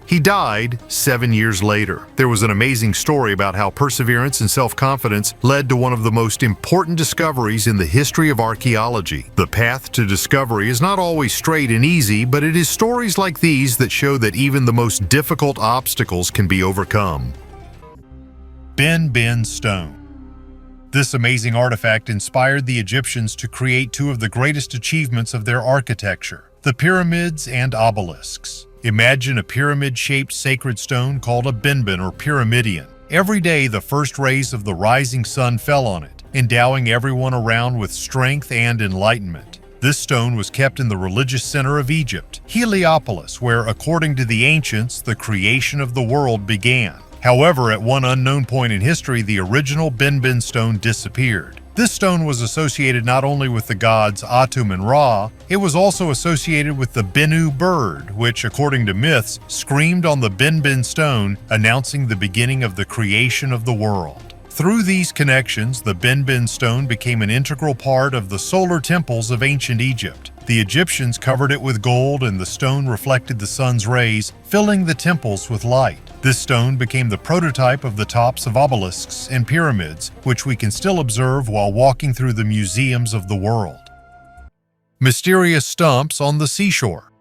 He died 7 years later. There was an amazing story about how perseverance and self-confidence led to one of the most important discoveries in the history of archaeology. The path to discovery is not always straight and easy, but it is stories like these that show that even the most difficult obstacles can be overcome. Bin Bin Stone. This amazing artifact inspired the Egyptians to create two of the greatest achievements of their architecture, the pyramids and obelisks. Imagine a pyramid-shaped sacred stone called a bin or pyramidion. Every day, the first rays of the rising sun fell on it, endowing everyone around with strength and enlightenment. This stone was kept in the religious center of Egypt, Heliopolis, where, according to the ancients, the creation of the world began. However, at one unknown point in history, the original bin stone disappeared. This stone was associated not only with the gods Atum and Ra, it was also associated with the Bennu bird, which, according to myths, screamed on the bin stone, announcing the beginning of the creation of the world. Through these connections, the bin stone became an integral part of the solar temples of ancient Egypt. The Egyptians covered it with gold, and the stone reflected the sun's rays, filling the temples with light. This stone became the prototype of the tops of obelisks and pyramids, which we can still observe while walking through the museums of the world. Mysterious stumps on the seashore.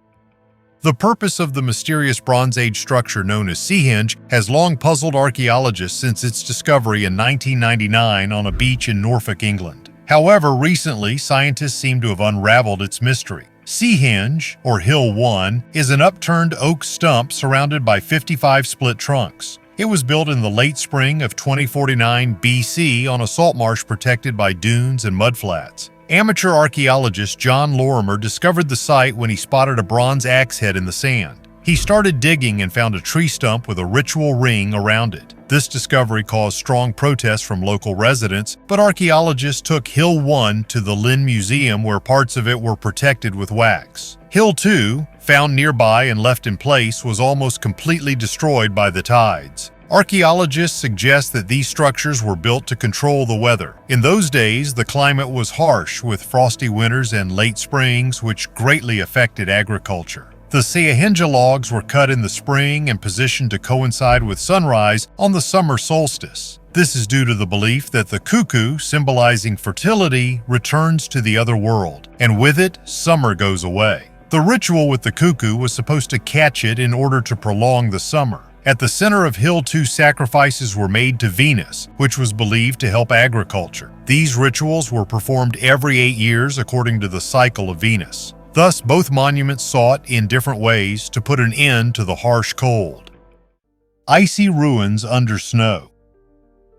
The purpose of the mysterious Bronze Age structure known as Seahenge has long puzzled archaeologists since its discovery in 1999 on a beach in Norfolk, England. However, recently, scientists seem to have unraveled its mystery. Seahenge, or Hill 1, is an upturned oak stump surrounded by 55 split trunks. It was built in the late spring of 2049 BC on a salt marsh protected by dunes and mudflats. Amateur archaeologist John Lorimer discovered the site when he spotted a bronze axe head in the sand. He started digging and found a tree stump with a ritual ring around it. This discovery caused strong protests from local residents, but archaeologists took Hill 1 to the Lynn Museum where parts of it were protected with wax. Hill 2, found nearby and left in place, was almost completely destroyed by the tides. Archaeologists suggest that these structures were built to control the weather. In those days, the climate was harsh with frosty winters and late springs, which greatly affected agriculture. The Seahenge logs were cut in the spring and positioned to coincide with sunrise on the summer solstice. This is due to the belief that the cuckoo, symbolizing fertility, returns to the other world, and with it, summer goes away. The ritual with the cuckoo was supposed to catch it in order to prolong the summer. At the center of Hill 2, sacrifices were made to Venus, which was believed to help agriculture. These rituals were performed every 8 years according to the cycle of Venus. Thus, both monuments sought, in different ways, to put an end to the harsh cold. Icy ruins under snow.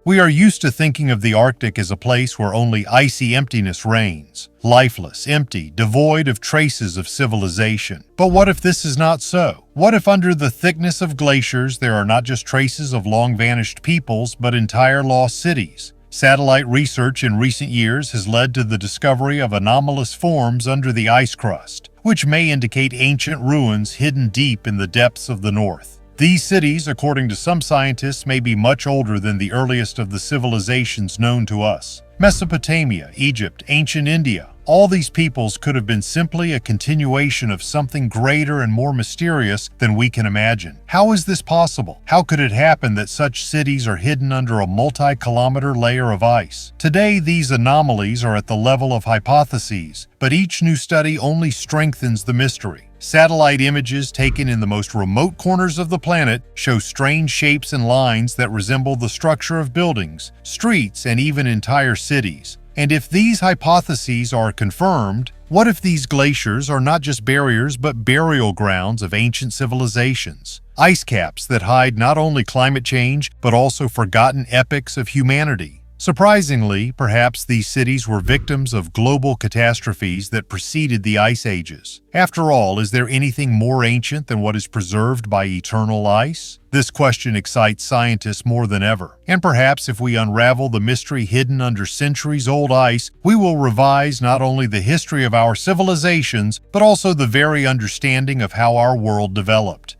We are used to thinking of the Arctic as a place where only icy emptiness reigns, lifeless, empty, devoid of traces of civilization. But what if this is not so? What if under the thickness of glaciers there are not just traces of long-vanished peoples, but entire lost cities? Satellite research in recent years has led to the discovery of anomalous forms under the ice crust, which may indicate ancient ruins hidden deep in the depths of the north. These cities, according to some scientists, may be much older than the earliest of the civilizations known to us. Mesopotamia, Egypt, ancient India, all these peoples could have been simply a continuation of something greater and more mysterious than we can imagine. How is this possible? How could it happen that such cities are hidden under a multi-kilometer layer of ice? Today, these anomalies are at the level of hypotheses, but each new study only strengthens the mystery. Satellite images taken in the most remote corners of the planet show strange shapes and lines that resemble the structure of buildings, streets, and even entire cities. And if these hypotheses are confirmed, what if these glaciers are not just barriers but burial grounds of ancient civilizations? Ice caps that hide not only climate change but also forgotten epics of humanity. Surprisingly, perhaps these cities were victims of global catastrophes that preceded the ice ages. After all, is there anything more ancient than what is preserved by eternal ice? This question excites scientists more than ever. And perhaps if we unravel the mystery hidden under centuries-old ice, we will revise not only the history of our civilizations, but also the very understanding of how our world developed.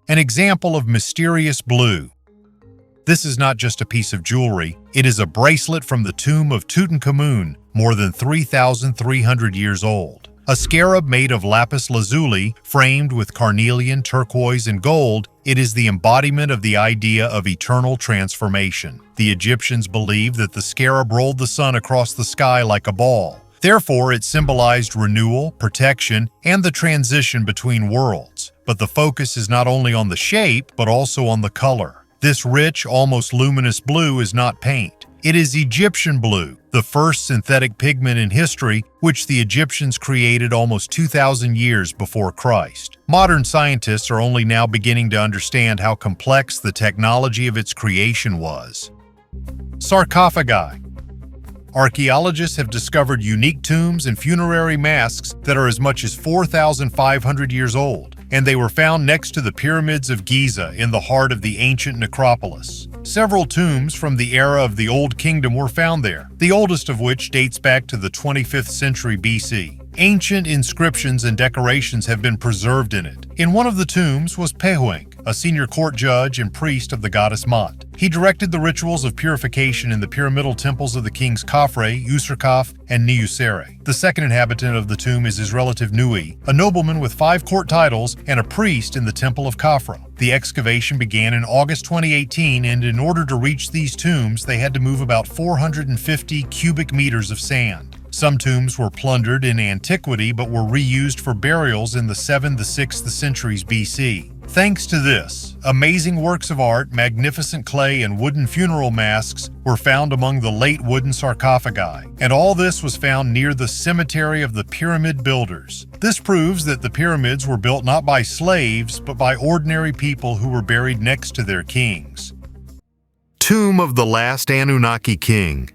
An example of mysterious blue. This is not just a piece of jewelry, it is a bracelet from the tomb of Tutankhamun, more than 3,300 years old. A scarab made of lapis lazuli, framed with carnelian, turquoise, and gold, it is the embodiment of the idea of eternal transformation. The Egyptians believed that the scarab rolled the sun across the sky like a ball. Therefore, it symbolized renewal, protection, and the transition between worlds. But the focus is not only on the shape, but also on the color. This rich, almost luminous blue is not paint. It is Egyptian blue, the first synthetic pigment in history, which the Egyptians created almost 2,000 years before Christ. Modern scientists are only now beginning to understand how complex the technology of its creation was. Sarcophagi. Archaeologists have discovered unique tombs and funerary masks that are as much as 4,500 years old, and they were found next to the pyramids of Giza in the heart of the ancient necropolis. Several tombs from the era of the Old Kingdom were found there, the oldest of which dates back to the 25th century BC. Ancient inscriptions and decorations have been preserved in it. In one of the tombs was Pehuenk, a senior court judge and priest of the goddess Mot. He directed the rituals of purification in the pyramidal temples of the kings Khafre, Userkaf, and Niuserre. The second inhabitant of the tomb is his relative Nui, a nobleman with 5 court titles and a priest in the temple of Khafre. The excavation began in August 2018, and in order to reach these tombs, they had to move about 450 cubic meters of sand. Some tombs were plundered in antiquity but were reused for burials in the 7th to 6th centuries BC. Thanks to this, amazing works of art, magnificent clay, and wooden funeral masks were found among the late wooden sarcophagi, and all this was found near the cemetery of the pyramid builders. This proves that the pyramids were built not by slaves, but by ordinary people who were buried next to their kings. Tomb of the last Anunnaki king.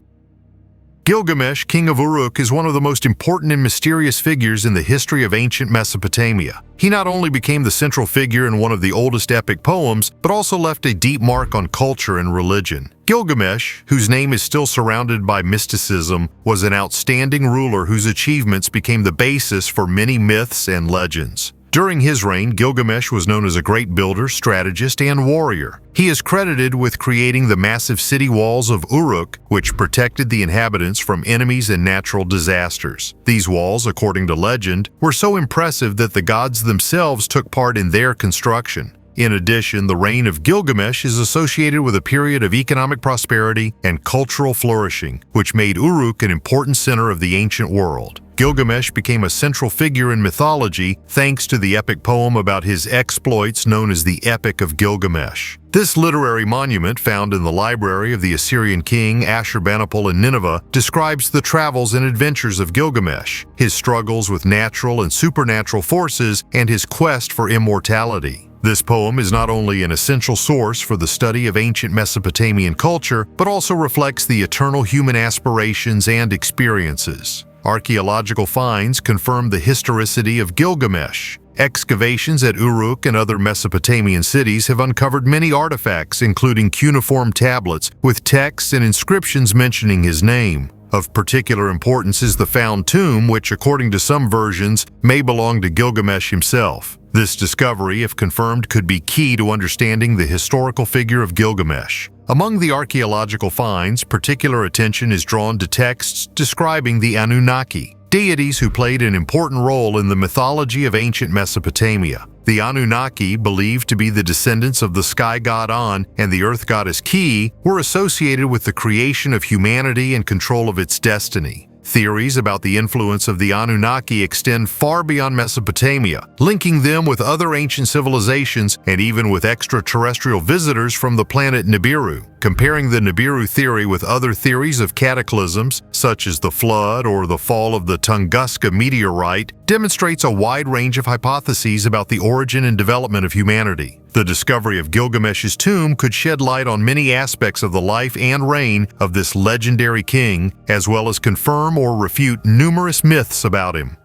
Gilgamesh, king of Uruk, is one of the most important and mysterious figures in the history of ancient Mesopotamia. He not only became the central figure in one of the oldest epic poems, but also left a deep mark on culture and religion. Gilgamesh, whose name is still surrounded by mysticism, was an outstanding ruler whose achievements became the basis for many myths and legends. During his reign, Gilgamesh was known as a great builder, strategist, and warrior. He is credited with creating the massive city walls of Uruk, which protected the inhabitants from enemies and natural disasters. These walls, according to legend, were so impressive that the gods themselves took part in their construction. In addition, the reign of Gilgamesh is associated with a period of economic prosperity and cultural flourishing, which made Uruk an important center of the ancient world. Gilgamesh became a central figure in mythology thanks to the epic poem about his exploits known as the Epic of Gilgamesh. This literary monument, found in the library of the Assyrian king Ashurbanipal in Nineveh, describes the travels and adventures of Gilgamesh, his struggles with natural and supernatural forces, and his quest for immortality. This poem is not only an essential source for the study of ancient Mesopotamian culture, but also reflects the eternal human aspirations and experiences. Archaeological finds confirm the historicity of Gilgamesh. Excavations at Uruk and other Mesopotamian cities have uncovered many artifacts, including cuneiform tablets with texts and inscriptions mentioning his name. Of particular importance is the found tomb, which, according to some versions, may belong to Gilgamesh himself. This discovery, if confirmed, could be key to understanding the historical figure of Gilgamesh. Among the archaeological finds, particular attention is drawn to texts describing the Anunnaki, deities who played an important role in the mythology of ancient Mesopotamia. The Anunnaki, believed to be the descendants of the sky god An and the earth goddess Ki, were associated with the creation of humanity and control of its destiny. Theories about the influence of the Anunnaki extend far beyond Mesopotamia, linking them with other ancient civilizations and even with extraterrestrial visitors from the planet Nibiru. Comparing the Nibiru theory with other theories of cataclysms, such as the flood or the fall of the Tunguska meteorite, demonstrates a wide range of hypotheses about the origin and development of humanity. The discovery of Gilgamesh's tomb could shed light on many aspects of the life and reign of this legendary king, as well as confirm or refute numerous myths about him.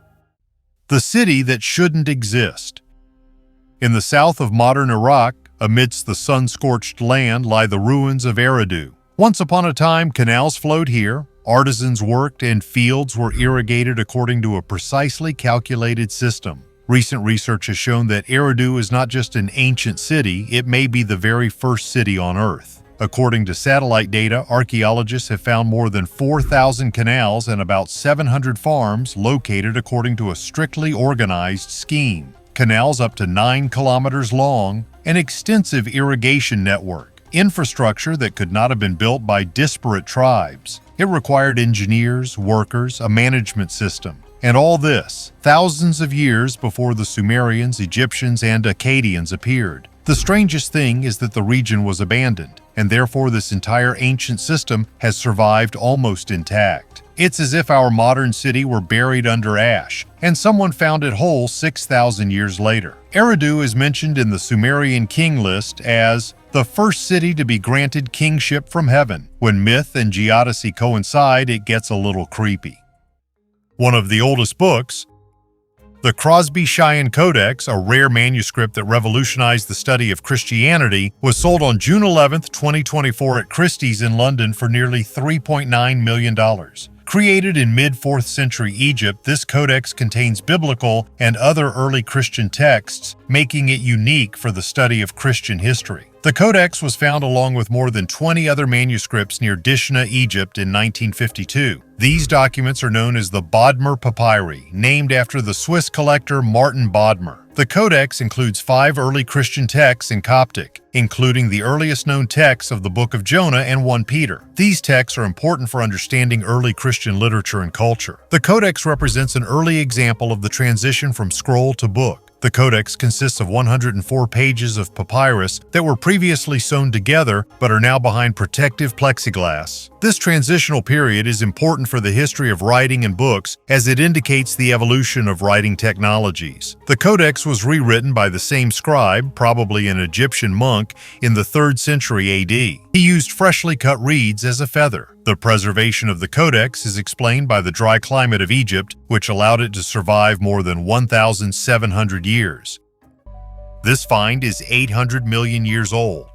The city that shouldn't exist. In the south of modern Iraq, amidst the sun-scorched land, lie the ruins of Eridu. Once upon a time, canals flowed here, artisans worked, and fields were irrigated according to a precisely calculated system. Recent research has shown that Eridu is not just an ancient city, it may be the very first city on Earth. According to satellite data, archaeologists have found more than 4,000 canals and about 700 farms located according to a strictly organized scheme. Canals up to 9 kilometers long, an extensive irrigation network, infrastructure that could not have been built by disparate tribes. It required engineers, workers, a management system. And all this, thousands of years before the Sumerians, Egyptians, and Akkadians appeared. The strangest thing is that the region was abandoned, and therefore this entire ancient system has survived almost intact. It's as if our modern city were buried under ash, and someone found it whole 6,000 years later. Eridu is mentioned in the Sumerian king list as the first city to be granted kingship from heaven. When myth and geodesy coincide, it gets a little creepy. One of the oldest books, the Crosby-Cheyenne Codex, a rare manuscript that revolutionized the study of Christianity, was sold on June 11, 2024 at Christie's in London for nearly $3.9 million. Created in mid-4th century Egypt, this codex contains biblical and other early Christian texts, making it unique for the study of Christian history. The codex was found along with more than 20 other manuscripts near Dishna, Egypt in 1952. These documents are known as the Bodmer Papyri, named after the Swiss collector Martin Bodmer. The codex includes 5 early Christian texts in Coptic, including the earliest known texts of the Book of Jonah and 1 Peter. These texts are important for understanding early Christian literature and culture. The codex represents an early example of the transition from scroll to book. The codex consists of 104 pages of papyrus that were previously sewn together but are now behind protective plexiglass. This transitional period is important for the history of writing and books as it indicates the evolution of writing technologies. The codex was rewritten by the same scribe, probably an Egyptian monk, in the 3rd century AD. He used freshly cut reeds as a feather. The preservation of the codex is explained by the dry climate of Egypt, which allowed it to survive more than 1,700 years. This find is 800 million years old.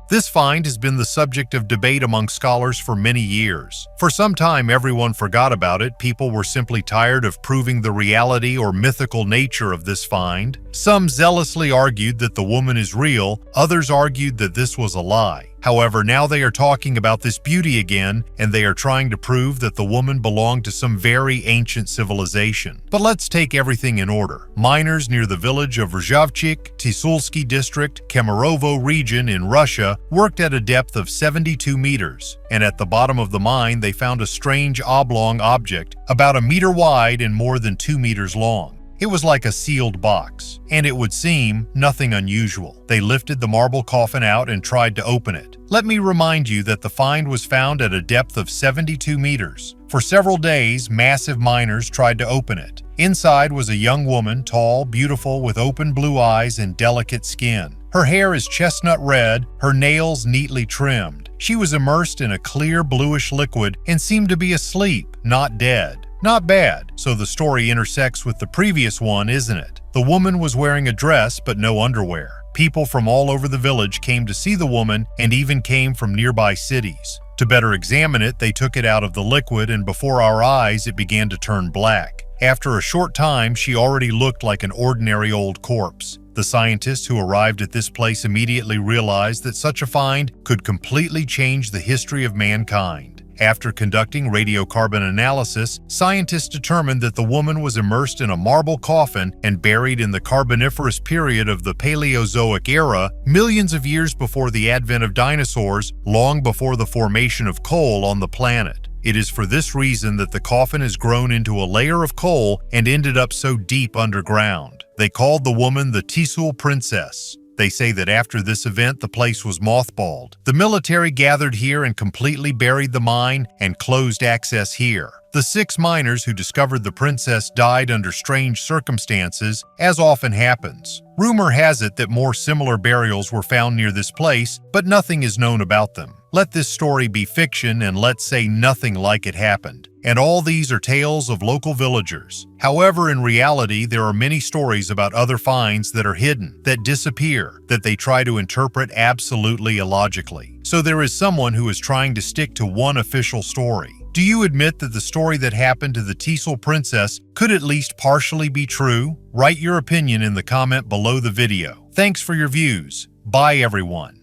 This find has been the subject of debate among scholars for many years. For some time, everyone forgot about it. People were simply tired of proving the reality or mythical nature of this find. Some zealously argued that the woman is real, others argued that this was a lie. However, now they are talking about this beauty again, and they are trying to prove that the woman belonged to some very ancient civilization. But let's take everything in order. Miners near the village of Rzhavchik, Tisulsky district, Kemerovo region in Russia, worked at a depth of 72 meters, and at the bottom of the mine they found a strange oblong object, about a meter wide and more than 2 meters long. It was like a sealed box, and it would seem nothing unusual. They lifted the marble coffin out and tried to open it. Let me remind you that the find was found at a depth of 72 meters. For several days, massive miners tried to open it. Inside was a young woman, tall, beautiful, with open blue eyes and delicate skin. Her hair is chestnut red, her nails neatly trimmed. She was immersed in a clear bluish liquid and seemed to be asleep, not dead. Not bad, so the story intersects with the previous one, isn't it? The woman was wearing a dress but no underwear. People from all over the village came to see the woman and even came from nearby cities. To better examine it, they took it out of the liquid, and before our eyes it began to turn black. After a short time, she already looked like an ordinary old corpse. The scientists who arrived at this place immediately realized that such a find could completely change the history of mankind. After conducting radiocarbon analysis, scientists determined that the woman was immersed in a marble coffin and buried in the Carboniferous period of the Paleozoic era, millions of years before the advent of dinosaurs, long before the formation of coal on the planet. It is for this reason that the coffin has grown into a layer of coal and ended up so deep underground. They called the woman the Tisul Princess. They say that after this event, the place was mothballed. The military gathered here and completely buried the mine and closed access here. The 6 miners who discovered the princess died under strange circumstances, as often happens. Rumor has it that more similar burials were found near this place, but nothing is known about them. Let this story be fiction and let's say nothing like it happened. And all these are tales of local villagers. However, in reality, there are many stories about other finds that are hidden, that disappear, that they try to interpret absolutely illogically. So there is someone who is trying to stick to one official story. Do you admit that the story that happened to the Tisul Princess could at least partially be true? Write your opinion in the comment below the video. Thanks for your views. Bye everyone.